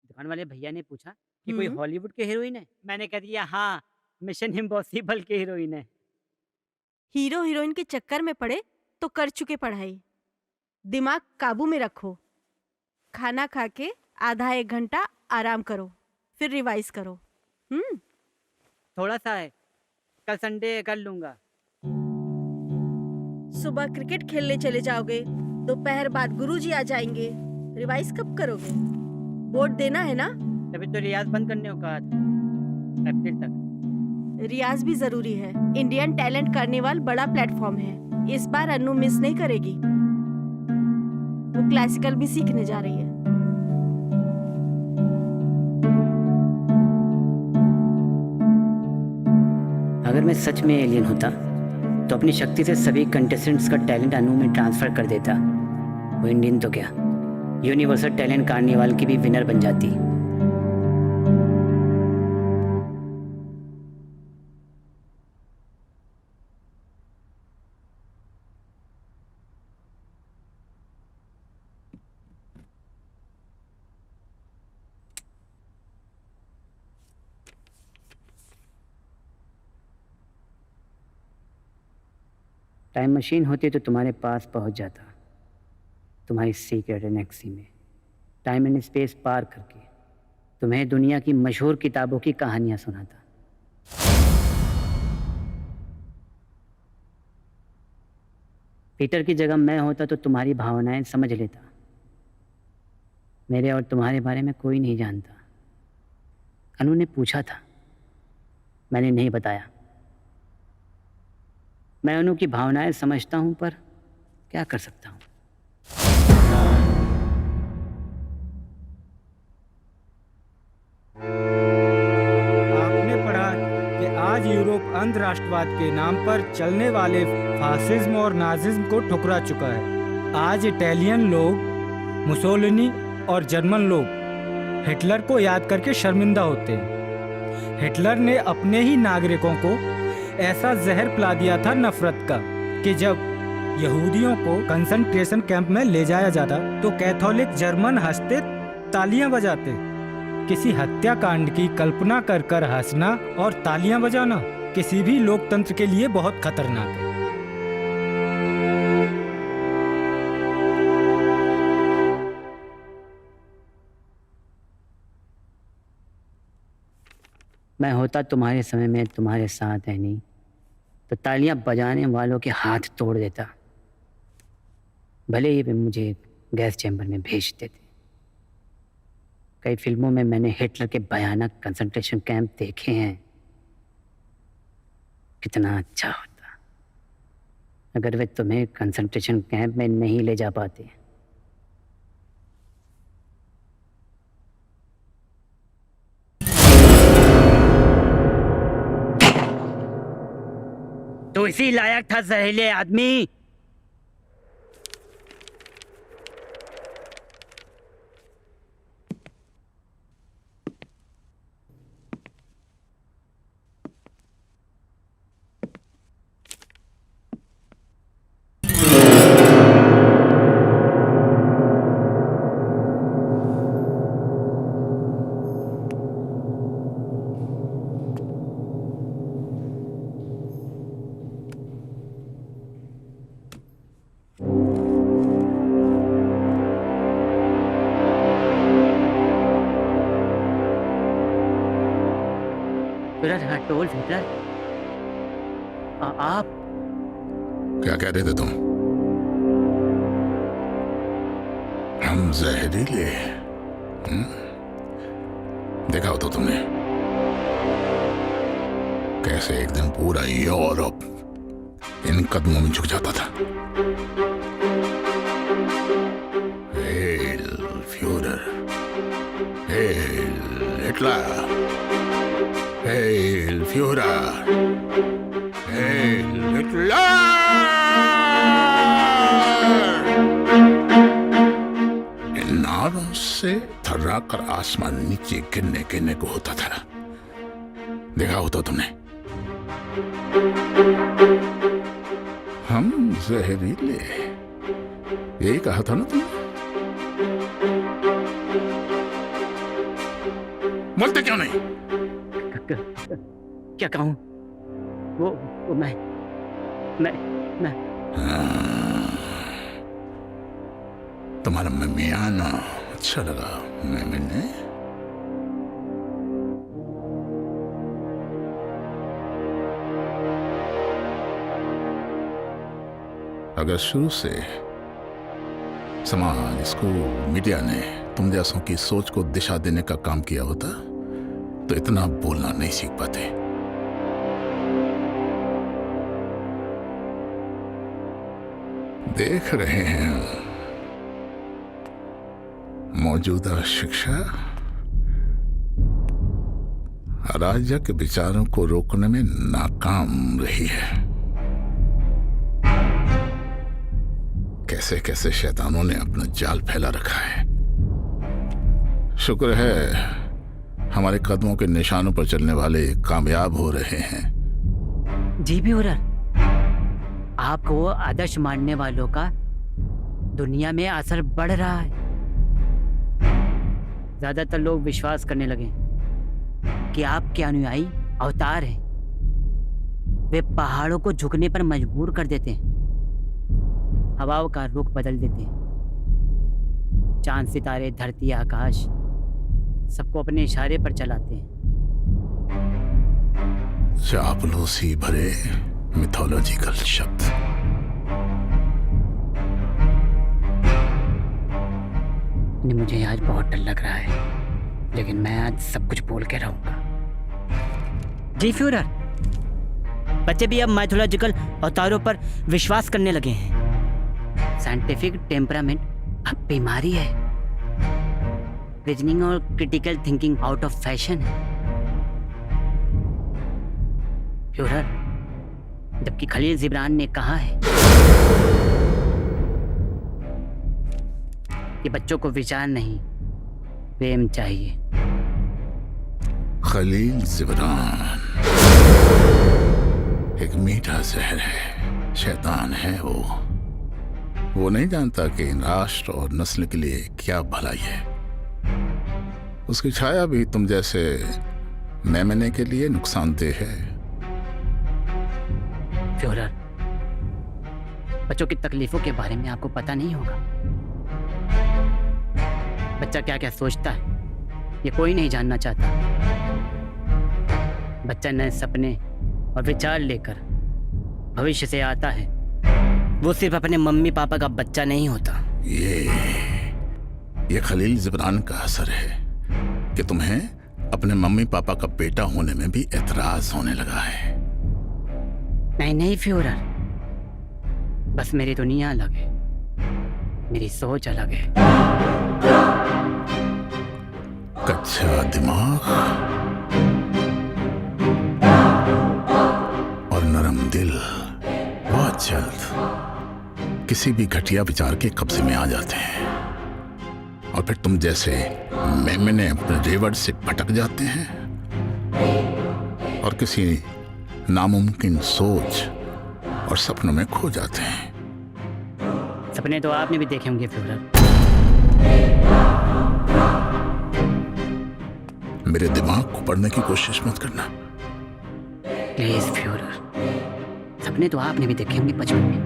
दुकान वाले भैया ने पूछा कि कोई हॉलीवुड के हीरोइन है। मैंने कह दिया हाँ, मिशन इम्पॉसिबल के हीरोइन है। हीरो हीरोइन के चक्कर में पड़े तो कर चुके पढ़ाई। दिमाग काबू में रखो। खाना खा के आधा एक घंटा आराम करो, फिर रिवाइज करो। थोड़ा सा है, कल संडे कर लूंगा। सुबह क्रिकेट खेलने चले जाओगे, दोपहर बाद गुरुजी आ जाएंगे। रिवाइज कब करोगे? बोर्ड देना है ना? तभी तो रियाज बंद करने को कहा था अप्रैल तक। रियाज भी जरूरी है। इंडियन टैलेंट कार्निवल बड़ा प्लेटफॉर्म है। इस बार अनु मिस नहीं करेगी। वो क्लासिकल भी सीखने जा रही है। अगर मैं सच में एलियन होता तो अपनी शक्ति से सभी कंटेस्टेंट्स का टैलेंट अनु में ट्रांसफर कर देता। वो इंडियन तो क्या, यूनिवर्सल टैलेंट कार्निवल की भी विनर बन जाती। टाइम मशीन होती तो तुम्हारे पास पहुंच जाता, तुम्हारी सीक्रेट गैलेक्सी में, टाइम एंड स्पेस पार करके तुम्हें दुनिया की मशहूर किताबों की कहानियां सुनाता। पीटर की जगह मैं होता तो तुम्हारी भावनाएं समझ लेता। मेरे और तुम्हारे बारे में कोई नहीं जानता। अनु ने पूछा था, मैंने नहीं बताया। मैं उनकी भावनाएं समझता हूं, पर क्या कर सकता हूं। आपने पढ़ा कि आज यूरोप अंध राष्ट्रवाद के नाम पर चलने वाले फासिज्म और नाजिज्म को ठुकरा चुका है। आज इटालियन लोग, मुसोलिनी और जर्मन लोग हिटलर को याद करके शर्मिंदा होते हैं। हिटलर ने अपने ही नागरिकों को ऐसा जहर पिला दिया था नफरत का कि जब यहूदियों को कंसंट्रेशन कैंप में ले जाया जाता तो कैथोलिक जर्मन हंसते, तालियां बजाते। किसी हत्याकांड की कल्पना कर कर हंसना और तालियां बजाना किसी भी लोकतंत्र के लिए बहुत खतरनाक है। मैं होता तुम्हारे समय में तुम्हारे साथ एनी, तो तालियां बजाने वालों के हाथ तोड़ देता, भले ही वे मुझे गैस चैम्बर में भेज देते। कई फिल्मों में मैंने हिटलर के भयानक कंसंट्रेशन कैंप देखे हैं। कितना अच्छा होता अगर वे तुम्हें कंसंट्रेशन कैंप में नहीं ले जा पाते। तो इसी लायक था जहरीले आदमी। टोल्फ हिटलर, आप क्या कह रहे थे तुम? हम जहरीले? देखा हो तो तुमने कैसे एक दिन पूरा यूरोप इन कदमों में झुक जाता था। Heil Fuhrer, heil Hitler, heil Fuhrer, heil Hitler. इन नारों से थर्राकर आसमान नीचे गिरने को होता था। देखा हो तो तुमने? हम जहरीले, यही कहा था ना तुमने? बोलते क्यों नहीं? क्या कहूं? वो मैं तुम्हारा ममियाना अच्छा लगा मैंने। अगर शुरू से समाज, स्कूल, मीडिया ने तुम जैसों की सोच को दिशा देने का काम किया होता तो इतना बोलना नहीं सीख पाते। देख रहे हैं मौजूदा शिक्षा अराजक विचारों को रोकने में नाकाम रही है। कैसे कैसे शैतानों ने अपना जाल फैला रखा है। शुक्र है हमारे कदमों के निशानों पर चलने वाले कामयाब हो रहे हैं। जी भी आपको आदर्श मानने वालों का दुनिया में असर बढ़ रहा है। ज्यादातर लोग विश्वास करने लगे कि आपके अनुयायी अवतार हैं। वे पहाड़ों को झुकने पर मजबूर कर देते हैं, हवाओं का रुख बदल देते हैं, चांद, सितारे, धरती, आकाश सबको अपने इशारे पर चलाते हैं। चापलूसी भरे मिथोलॉजिकल शब्द। मुझे आज बहुत डर लग रहा है, लेकिन मैं आज सब कुछ बोल के रहूंगा। जी फ्यूरर, बच्चे भी अब माइथोलॉजिकल अवतारों पर विश्वास करने लगे हैं। साइंटिफिक टेम्परामेंट अब बीमारी है। रीजनिंग और critical thinking out of fashion है फ्यूहर, जबकि खलील जिब्रान ने कहा है कि बच्चों को विचार नहीं, प्रेम चाहिए। खलील जिब्रान एक मीठा जहर है, शैतान है वो नहीं जानता कि राष्ट्र और नस्ल के लिए क्या भलाई है। उसकी छाया भी तुम जैसे मेमने के लिए नुकसानदेह है। फ्यूहर, बच्चों की तकलीफों के बारे में आपको पता नहीं होगा। बच्चा क्या क्या सोचता है ये कोई नहीं जानना चाहता। बच्चा नए सपने और विचार लेकर भविष्य से आता है। वो सिर्फ अपने मम्मी पापा का बच्चा नहीं होता। ये खलील जिब्रान का असर है कि तुम्हें अपने मम्मी पापा का बेटा होने में भी एतराज होने लगा है। नहीं फ्यूहर, बस मेरी दुनिया अलग है, मेरी सोच अलग है। कच्चा दिमाग और नरम दिल बहुत जल्द किसी भी घटिया विचार के कब्जे में आ जाते हैं और फिर तुम जैसे मेमने अपने रेवड़ से भटक जाते हैं और किसी नामुमकिन सोच और सपनों में खो जाते हैं। सपने तो आपने भी देखे होंगे फ्यूहर। मेरे दिमाग को पढ़ने की कोशिश मत करना प्लीज फ्यूहर, सपने तो आपने भी देखे होंगे बचपन में।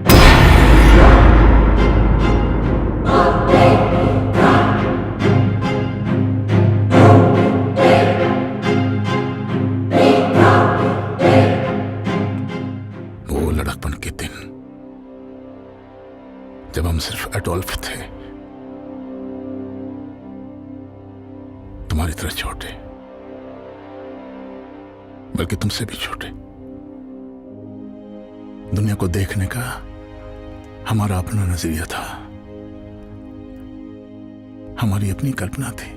वो लड़कपन के दिन जब हम सिर्फ एडोल्फ थे, तुम्हारी तरह छोटे, बल्कि तुमसे भी छोटे। दुनिया को देखने का हमारा अपना नजरिया था, हमारी अपनी कल्पना थी।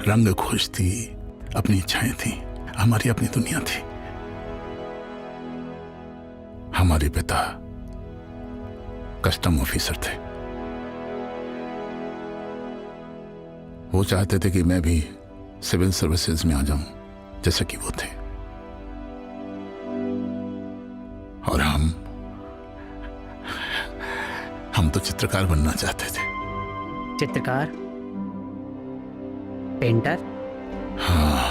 रंग खोज थी, अपनी इच्छाएं थी, हमारी अपनी दुनिया थी। हमारे पिता कस्टम ऑफिसर थे। वो चाहते थे कि मैं भी सिविल सर्विसेज में आ जाऊं जैसे कि वो थे, और हम तो चित्रकार बनना चाहते थे। चित्रकार? पेंटर? हाँ,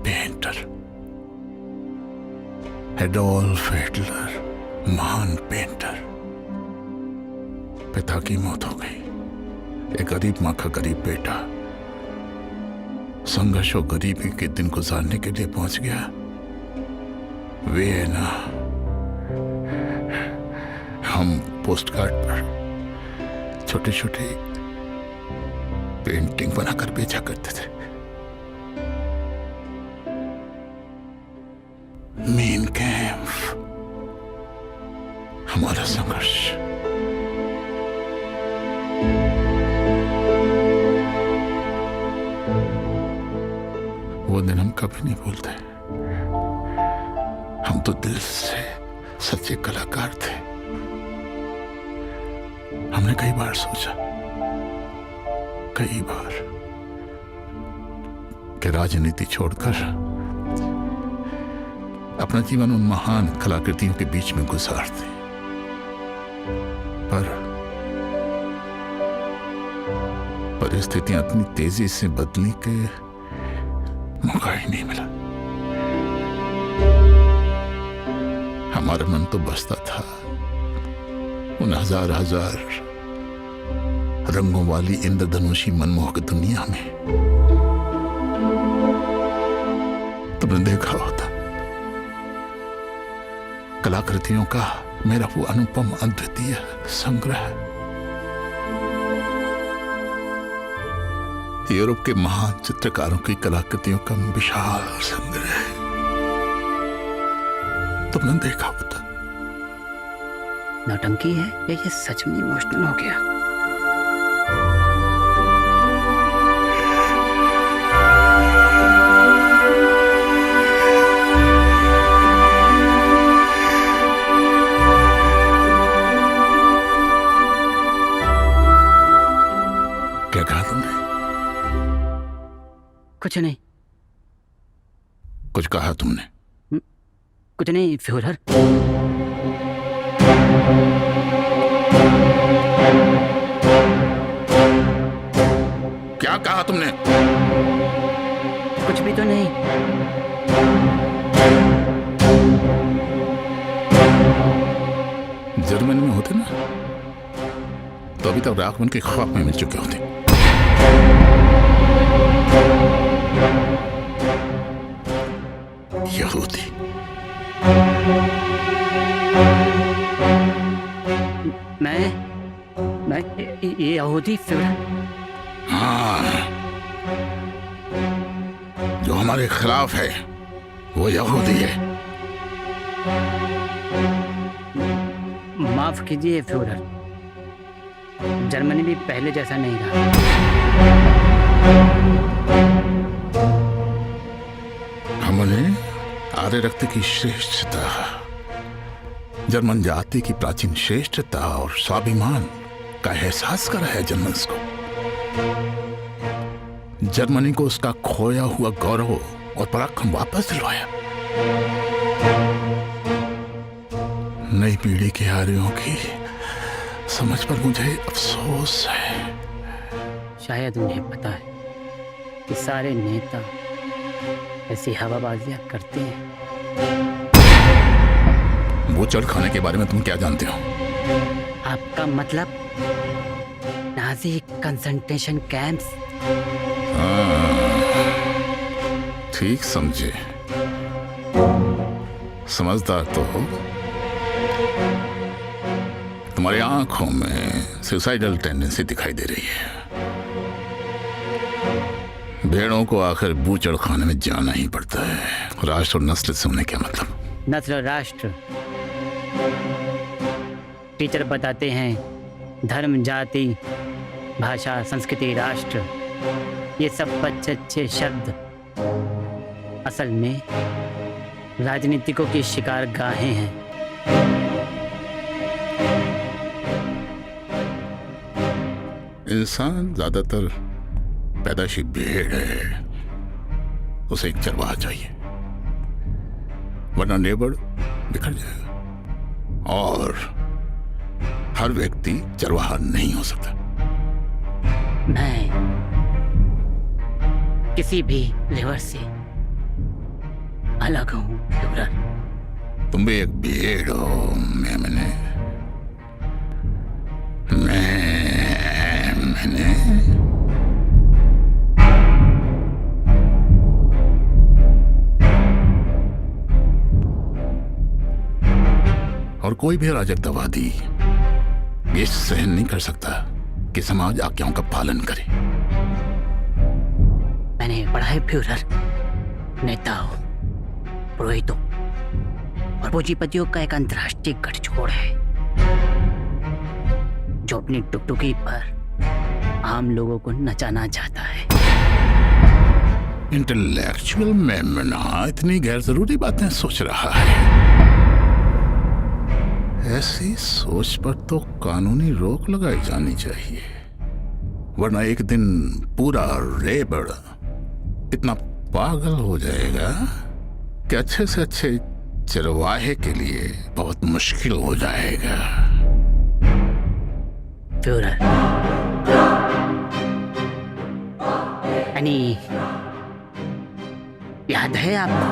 पेंटर। एडोल्फ हिटलर, महान पेंटर। पिता की मौत हो गई, एक गरीब मां का गरीब बेटा संघर्ष और गरीबी के दिन गुजारने के लिए पहुंच गया वियना। हम पोस्टकार्ड पर छोटे छोटे पेंटिंग बनाकर बेचा करते थे। मेन कैंप, हमारा संघर्ष। वो दिन हम कभी नहीं भूलते। हम तो दिल से सच्चे कलाकार थे। हमने कई बार सोचा, कई बार, कि राजनीति छोड़कर अपना जीवन उन महान कलाकृतियों के बीच में गुजार दें, पर परिस्थितियां इतनी तेजी से बदली के मौका ही नहीं मिला। हमारा मन तो बसता था उन हजार हजार रंगों वाली इंद्रधनुषी मनमोहक दुनिया में। तुमने देखा होता कलाकृतियों का मेरा वो अनुपम अद्वितीय संग्रह। यूरोप के महान चित्रकारों की कलाकृतियों का विशाल संग्रह है। तुमने देखा होता। नौटंकी है या ये सच में इमोशनल हो गया? क्या कहा तुमने? कुछ नहीं। कुछ कहा तुमने? कुछ नहीं फ्यूहरर। क्या कहा तुमने? कुछ भी तो नहीं। जर्मनी में होते ना तो अभी तक राख बन के ख्वाब में मिल चुके होते। यहूदी। मैं ये यहूदी फ्यूहरर? हाँ, जो हमारे खिलाफ है वो यहूदी है। माफ कीजिए फ्यूहरर, जर्मनी भी पहले जैसा नहीं रहा। हमने आर्य रक्त की श्रेष्ठता, जर्मन जाति की प्राचीन श्रेष्ठता और स्वाभिमान का एहसास करा है जर्मन्स को। जर्मनी को उसका खोया हुआ गौरव और पराक्रम वापस दिलवाया। नई पीढ़ी के आर्यों की समझ पर मुझे अफसोस है। शायद उन्हें पता है कि सारे नेता ऐसी हवाबाजियां करते हैं। बूचड़ खाने के बारे में तुम क्या जानते हो? आपका मतलब नाजी कंसंट्रेशन कैंप्स? ठीक समझे। समझदार तो हो। तुम्हारी आंखों में सुसाइडल टेंडेंसी दिखाई दे रही है। भेड़ों को आखिर बूचड़ खाने में जाना ही पड़ता है। राष्ट्र और नस्ल से उन्हें क्या मतलब? नस्ल और राष्ट्र टीचर बताते हैं। धर्म, जाति, भाषा, संस्कृति, राष्ट्र, ये सब अच्छे शब्द असल में राजनीतिकों की शिकार गाहें हैं। इंसान ज्यादातर पैदाशी भेड़ है, उसे एक चरवाहा चाहिए, वरना नेबड़ बिखर जाएगा। और हर व्यक्ति चरवाहा नहीं हो सकता। मैं किसी भी रिवर से अलग हूं फ्यूहरर। तुम भी एक भेड़ हो। मैंने और कोई भी अराजकतावादी ये सहन नहीं कर सकता कि समाज आज्ञाओं का पालन करे। मैंने पढ़ा है फ्यूहरर, नेताओं, पुरोहितों और पूंजीपतियों का एक अंतर्राष्ट्रीय गठजोड़ है जो अपनी टुकटुकी पर आम लोगों को नचाना चाहता है। इंटेलेक्चुअल मेमना इतनी गैर जरूरी बातें सोच रहा है। ऐसी सोच पर तो कानूनी रोक लगाई जानी चाहिए, वरना एक दिन पूरा रेबड़ इतना पागल हो जाएगा कि अच्छे से अच्छे चरवाहे के लिए बहुत मुश्किल हो जाएगा। फ्यूहरर, यानी याद है आपको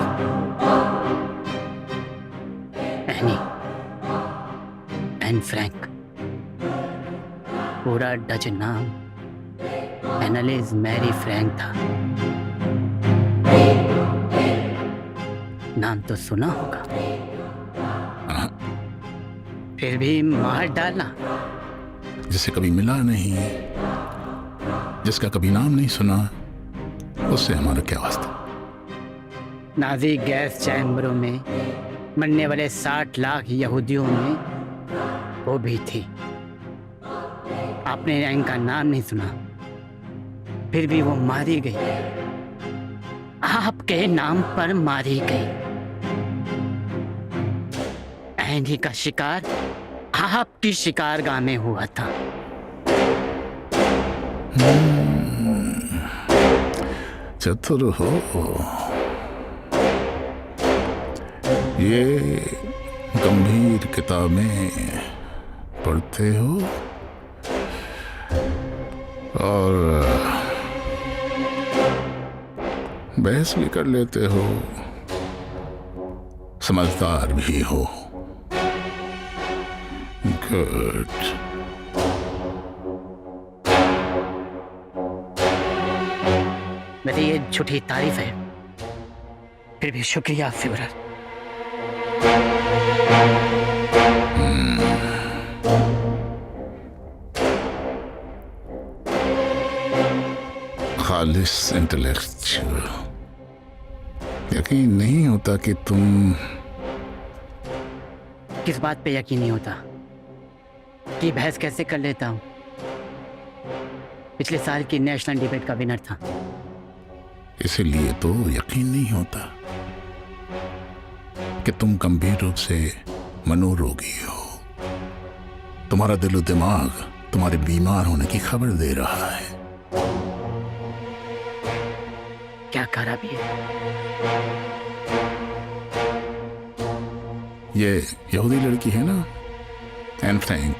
एन फ्रैंक? पूरा डच नाम एनालिस मैरी फ्रैंक था। नाम तो सुना होगा, फिर भी मार डालना। जिसे कभी मिला नहीं जिसका कभी नाम नहीं सुना, उससे हमारा क्या वास्ता। नाजी गैस चैम्बरों में मरने वाले 60 लाख यहूदियों में वो भी थी। आपने इनका नाम नहीं सुना, फिर भी वो मारी गई, आपके नाम पर मारी गई। एनी का शिकार आपकी शिकारगाह में हुआ था। चतुर हो। ये गंभीर किताबें पढ़ते हो और बहस भी कर लेते हो, समझदार भी हो। गुड। वैसे ये झूठी तारीफ है, फिर भी शुक्रिया फ्यूरर। खालिस इंटेलेक्चुअल। यकीन नहीं होता कि तुम किस बात पे यकीन नहीं होता कि बहस कैसे कर लेता हूं। पिछले साल की नेशनल डिबेट का विनर था। इसीलिए तो यकीन नहीं होता कि तुम गंभीर रूप से मनोरोगी हो। तुम्हारा दिलो दिमाग तुम्हारे बीमार होने की खबर दे रहा है। क्या करा भी है? ये यहूदी लड़की है ना, एन फ्रैंक।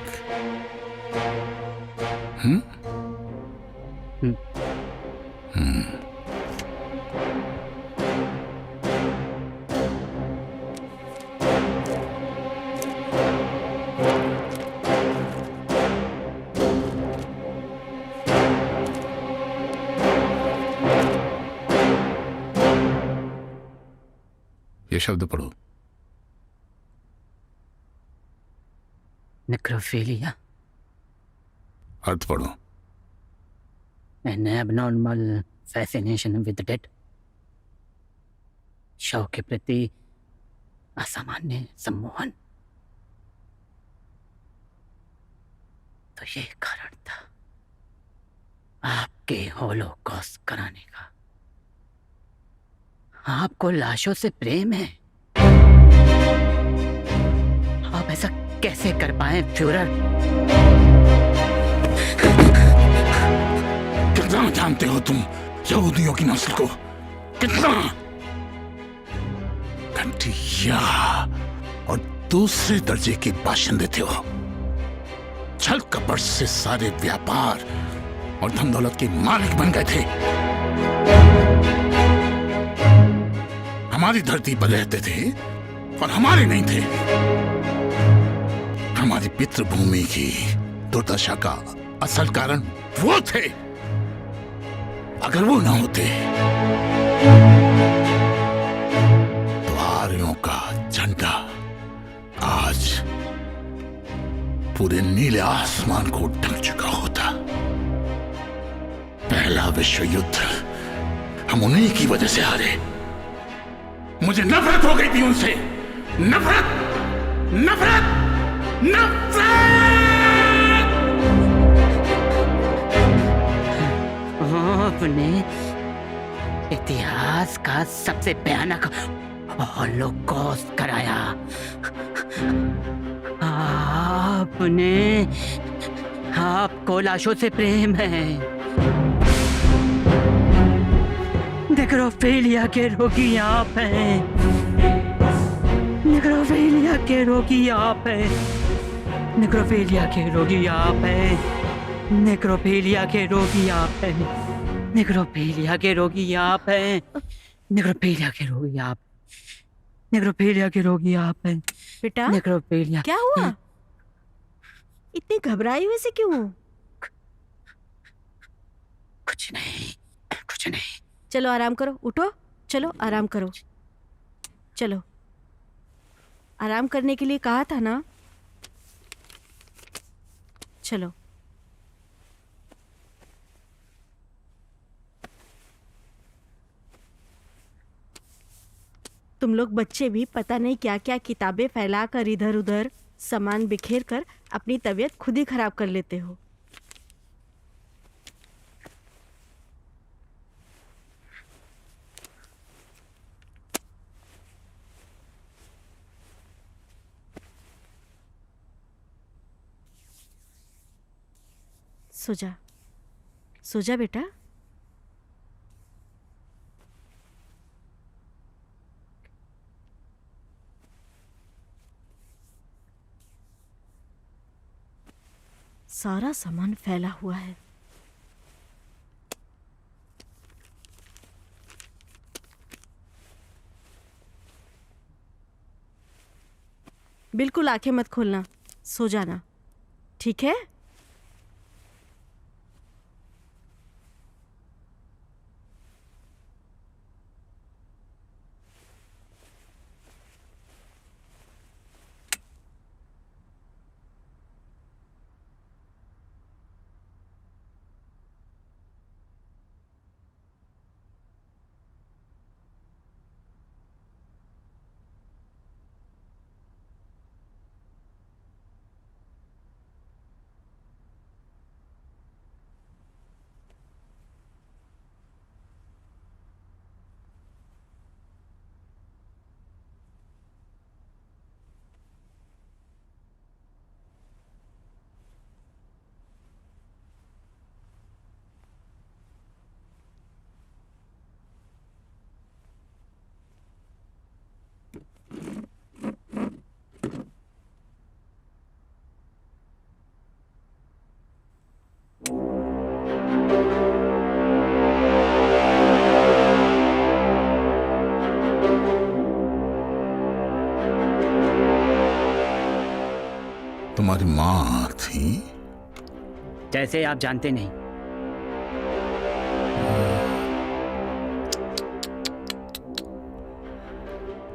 ये शब्द पढ़ो। नेक्रोफिलिया। अर्थ पढ़ो। An abnormal fascination with the dead। शव के प्रति असामान्य सम्मोहन। तो ये कारण था आपके होलोकॉस्ट कराने का। आपको लाशों से प्रेम है। आप ऐसा कैसे कर पाए फ्यूरर? कितना जानते हो तुम यहूदियों की नस्ल को? कितना? घंटिया और दूसरे दर्जे के बाशिंदे थे वो। छल कपट से सारे व्यापार और धन दौलत के मालिक बन गए थे। हमारी धरती पर रहते थे और हमारे नहीं थे। हमारी पितृभूमि की दुर्दशा का असल कारण वो थे। अगर वो ना होते तो आर्यों का झंडा आज पूरे नीले आसमान को ढक चुका होता। पहला विश्व युद्ध हम उन्हीं की वजह से हारे। मुझे नफरत हो गई थी उनसे। नफरत, नफरत, नफरत। आपने इतिहास का सबसे भयानक होलोकॉस्ट कराया। आपको लाशों से प्रेम है। नेक्रोफिलिया के रोगी आप हैं। नेक्रोफिलिया के रोगी आप हैं। नेक्रोफिलिया के रोगी आप हैं। नेक्रोफिलिया के रोगी आप हैं। नेक्रोफिलिया के रोगी आप हैं। नेक्रोफिलिया के रोगी आप। नेक्रोफिलिया के रोगी आप हैं। बेटा नेक्रोफिलिया। क्या हुआ? इतनी घबराई हुई से क्यों? कुछ नहीं, कुछ नहीं। चलो आराम करो, उठो, चलो आराम करो। चलो, आराम करने के लिए कहा था ना। चलो तुम लोग बच्चे भी पता नहीं क्या क्या किताबें फैला कर इधर उधर सामान बिखेर कर अपनी तबीयत खुद ही खराब कर लेते हो। सो जा, सो जा बेटा। सारा सामान फैला हुआ है। बिल्कुल आंखें मत खोलना, सो जाना, ठीक है? तुम्हारी माँ थी? जैसे आप जानते नहीं।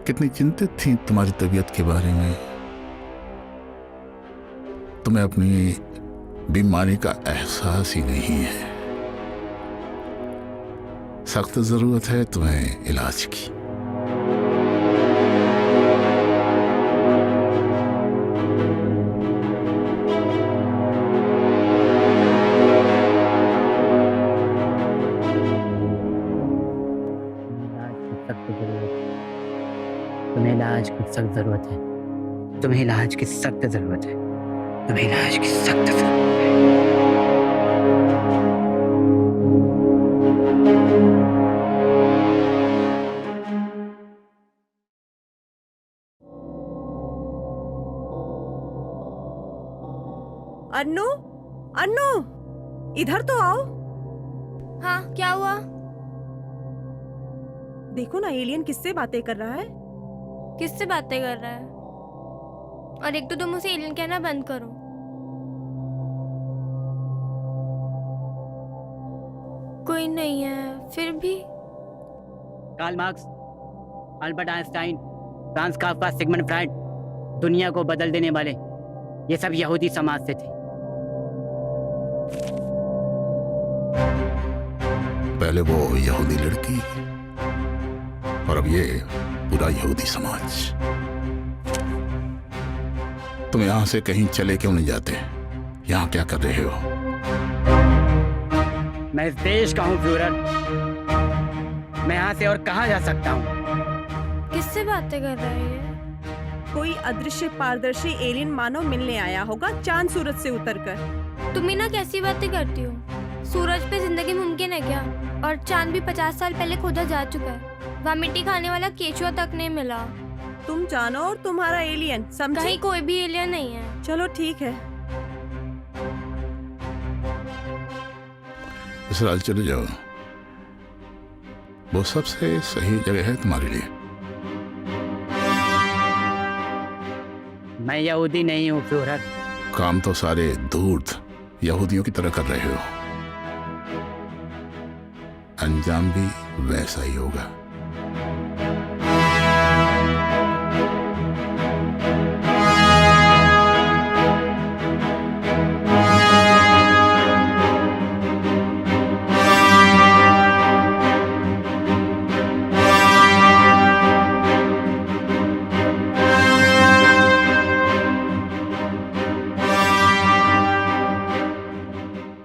कितनी चिंतित थी तुम्हारी तबीयत के बारे में। तुम्हें अपनी बीमारी का एहसास ही नहीं है। सख्त जरूरत है तुम्हें इलाज की। तुम्हें इलाज की सख्त जरूरत है। तुम्हें इलाज की सख्त जरूरत है। तुम्हें इलाज की सख्त जरूरत है। अन्नू, अन्नू, इधर तो आओ। हाँ, क्या हुआ? देखो ना, एलियन किससे बातें कर रहा है। किससे बातें कर रहा है? और एक तो तुम उसे एलियन कहना बंद करो। कोई नहीं है फिर भी। Karl Marx, Albert Einstein, Franz Kafka, Sigmund Freud, दुनिया को बदल देने वाले, ये सब यहूदी समाज से थे। पहले वो यहूदी लड़की और अब ये पूरा यहूदी समाज। तुम यहां से कहीं चले क्यों नहीं जाते? यहां क्या कर रहे हो? मैं इस देश का हूँ फ्यूरर। मैं यहाँ से और कहाँ जा सकता हूँ? किससे बातें कर रहा है ये? कोई अदृश्य पारदर्शी एलियन मानव मिलने आया होगा चांद सूरज से उतरकर। तुम ही ना कैसी बातें करती हो? सूरज पे जिंदगी मुमकिन है क्या? और चांद भी 50 साल पहले खोदा जा चुका है। वहाँ मिट्टी खाने वाला केचुआ तक नहीं मिला। तुम जानो और तुम्हारा एलियन, समझे? कहीं कोई भी एलियन नहीं है। चलो ठीक है। इसराइल चले जाओ, वो सबसे सही जगह है तुम्हारे लिए। मैं यहूदी नहीं हूँ फ्यूरर। काम तो सारे धूर्त यहूदियों की तरह कर रहे हो, अंजाम भी वैसा ही होगा।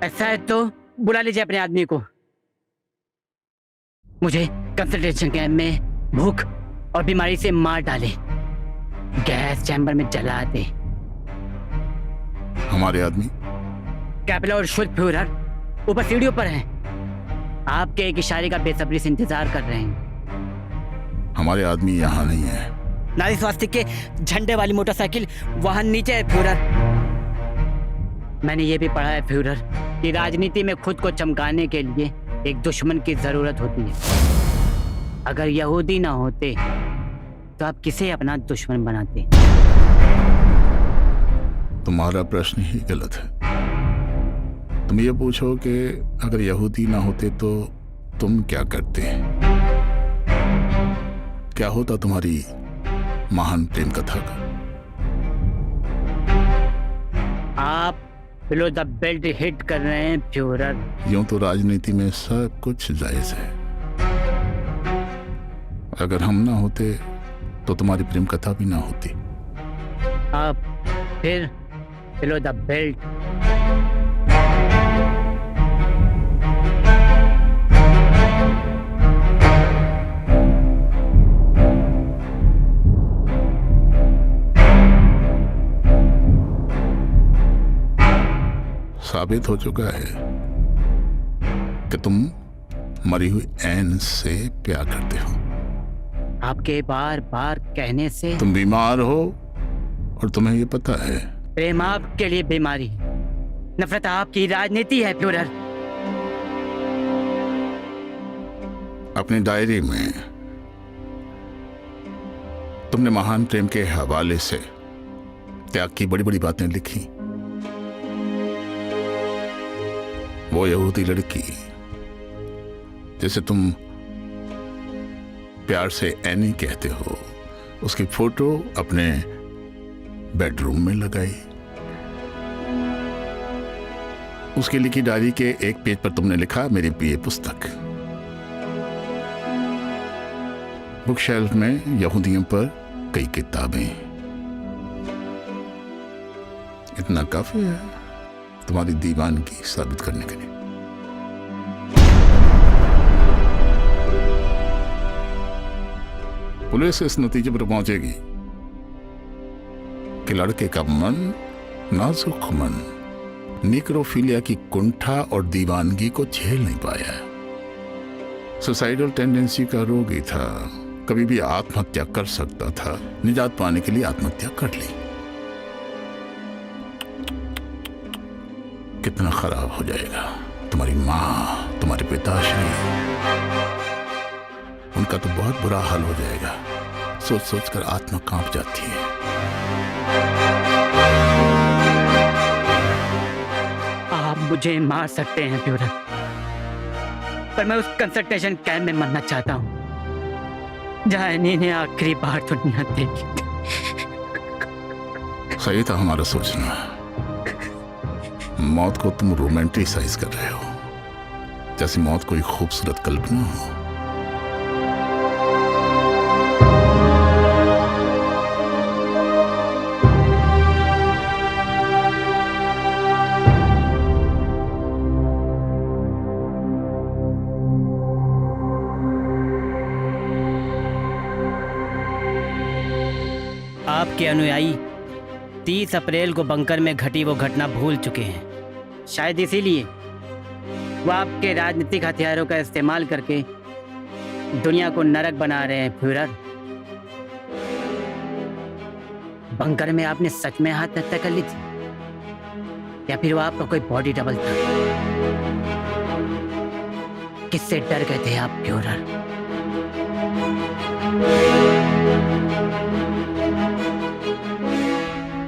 ऐसा है तो बुला लीजिए अपने आदमी को। मुझे कंसंट्रेशन कैंप में भूख और बीमारी से मार डाले, गैस चैम्बर में जला दे। हमारे आदमी? कैपला और शुद्ध फ्यूरर ऊपर सीढ़ियों पर हैं। आपके एक इशारे का बेसब्री से इंतजार कर रहे हैं। हमारे आदमी यहाँ नहीं है। नारी स्वास्तिक के झंडे वाली मोटरसाइकिल वहां नीचे है फ्यूरर। मैंने ये भी पढ़ा है फ्यूरर कि राजनीति में खुद को चमकाने के लिए एक दुश्मन की जरूरत होती है। अगर यहूदी ना होते तो आप किसे अपना दुश्मन बनाते? तुम्हारा प्रश्न ही गलत है। तुम ये पूछो कि अगर यहूदी ना होते तो तुम क्या करते? क्या होता तुम्हारी महान प्रेम कथा का? आप बिलो द बेल्ट हिट कर रहे हैं फ्यूरर। यूं तो राजनीति में सब कुछ जायज है। अगर हम ना होते तो तुम्हारी प्रेम कथा भी ना होती। आप फिर बिलो द बेल्ट। साबित हो चुका है कि तुम मरी हुई ऐन से प्यार करते हो। आपके बार बार कहने से तुम बीमार हो और तुम्हें ये पता है। प्रेम आपके लिए बीमारी, नफरत आपकी राजनीति है फ्यूरर। अपनी डायरी में तुमने महान प्रेम के हवाले से त्याग की बड़ी बड़ी बातें लिखी। वो यहूदी लड़की जिसे तुम प्यार से एनी कहते हो, उसकी फोटो अपने बेडरूम में लगाई। उसके लिखी डायरी के एक पेज पर तुमने लिखा, मेरी बीए पुस्तक। बुक शेल्फ में यहूदियों पर कई किताबें। इतना काफी है तुम्हारी दीवानगी साबित करने के लिए। पुलिस इस नतीजे पर पहुंचेगी कि लड़के का मन, नाजुक मन, निक्रोफिलिया की कुंठा और दीवानगी को झेल नहीं पाया। सुसाइडल टेंडेंसी का रोगी था, कभी भी आत्महत्या कर सकता था। निजात पाने के लिए आत्महत्या कर ली। कितना खराब हो जाएगा तुम्हारी माँ, तुम्हारे पिताश्री, उनका तो बहुत बुरा हाल हो जाएगा। सोच सोच कर आत्मा कांप जाती है। आप मुझे मार सकते हैं फ्यूरर, पर मैं उस कंसंट्रेशन कैंप में मरना चाहता हूं जहां एनी ने आखिरी बार दुनिया देखी। सही था हमारा सोचना। मौत को तुम रोमांटिसाइज कर रहे हो, जैसे मौत कोई खूबसूरत कल्पना हो। आपके अनुयायी 30 अप्रैल को बंकर में घटी वो घटना भूल चुके हैं। शायद इसीलिए वो आपके राजनीतिक हथियारों का इस्तेमाल करके दुनिया को नरक बना रहे हैं फ्यूरर। बंकर में आपने सच में आत्महत्या कर ली थी या फिर वो आपका कोई बॉडी डबल था? किससे डर गए थे आप फ्यूरर?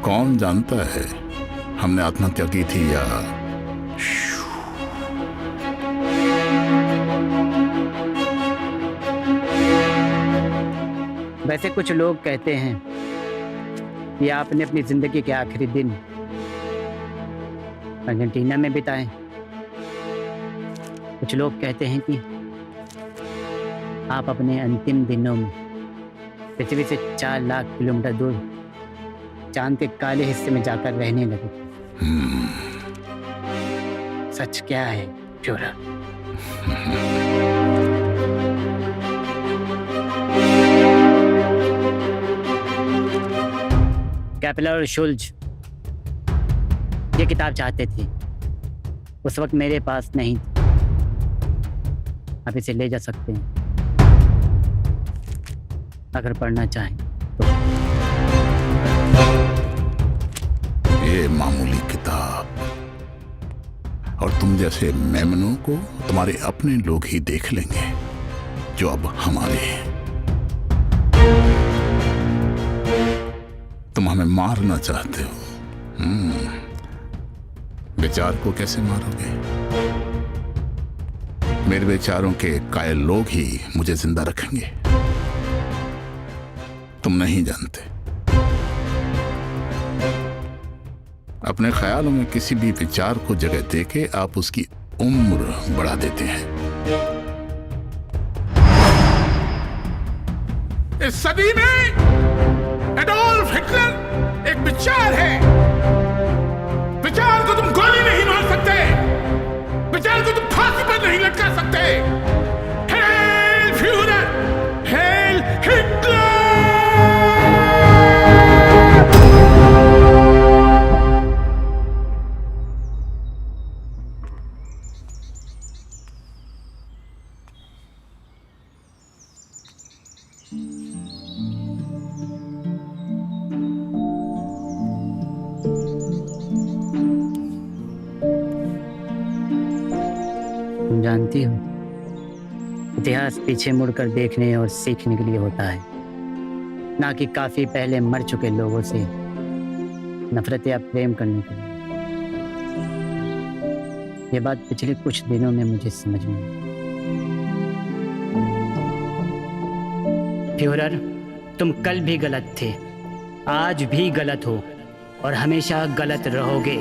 कौन जानता है हमने आत्महत्या की थी या वैसे कुछ लोग कहते हैं कि आपने अपनी जिंदगी के आखिरी दिन अर्जेंटीना में बिताए। कुछ लोग कहते हैं कि आप अपने अंतिम दिनों में पृथ्वी से 4 लाख किलोमीटर दूर चांद के काले हिस्से में जाकर रहने लगे। सच क्या है फ्यूहरर? कैपलर और शुल्ज ये किताब चाहते थे, उस वक्त मेरे पास नहीं थी। आप इसे ले जा सकते हैं अगर पढ़ना चाहें। ये मामूली किताब और तुम जैसे मेमनों को तुम्हारे अपने लोग ही देख लेंगे, जो अब हमारे हैं। तुम हमें मारना चाहते हो। विचार को कैसे मारोगे? मेरे विचारों के कायल लोग ही मुझे जिंदा रखेंगे। तुम नहीं जानते, अपने ख्यालों में किसी भी विचार को जगह देके आप उसकी उम्र बढ़ा देते हैं। इस सदी में एडोल्फ हिटलर एक विचार है। विचार को तुम गोली नहीं मार सकते, विचार को तुम फांसी पर नहीं लटका सकते। Hello Führer, hello Hitler. तुम जानती हो, इतिहास पीछे मुड़कर देखने और सीखने के लिए होता है, ना कि काफी पहले मर चुके लोगों से नफरत या प्रेम करने के लिए। ये बात पिछले कुछ दिनों में मुझे समझ में आई। फ्यूहरर, तुम कल भी गलत थे, आज भी गलत हो और हमेशा गलत रहोगे।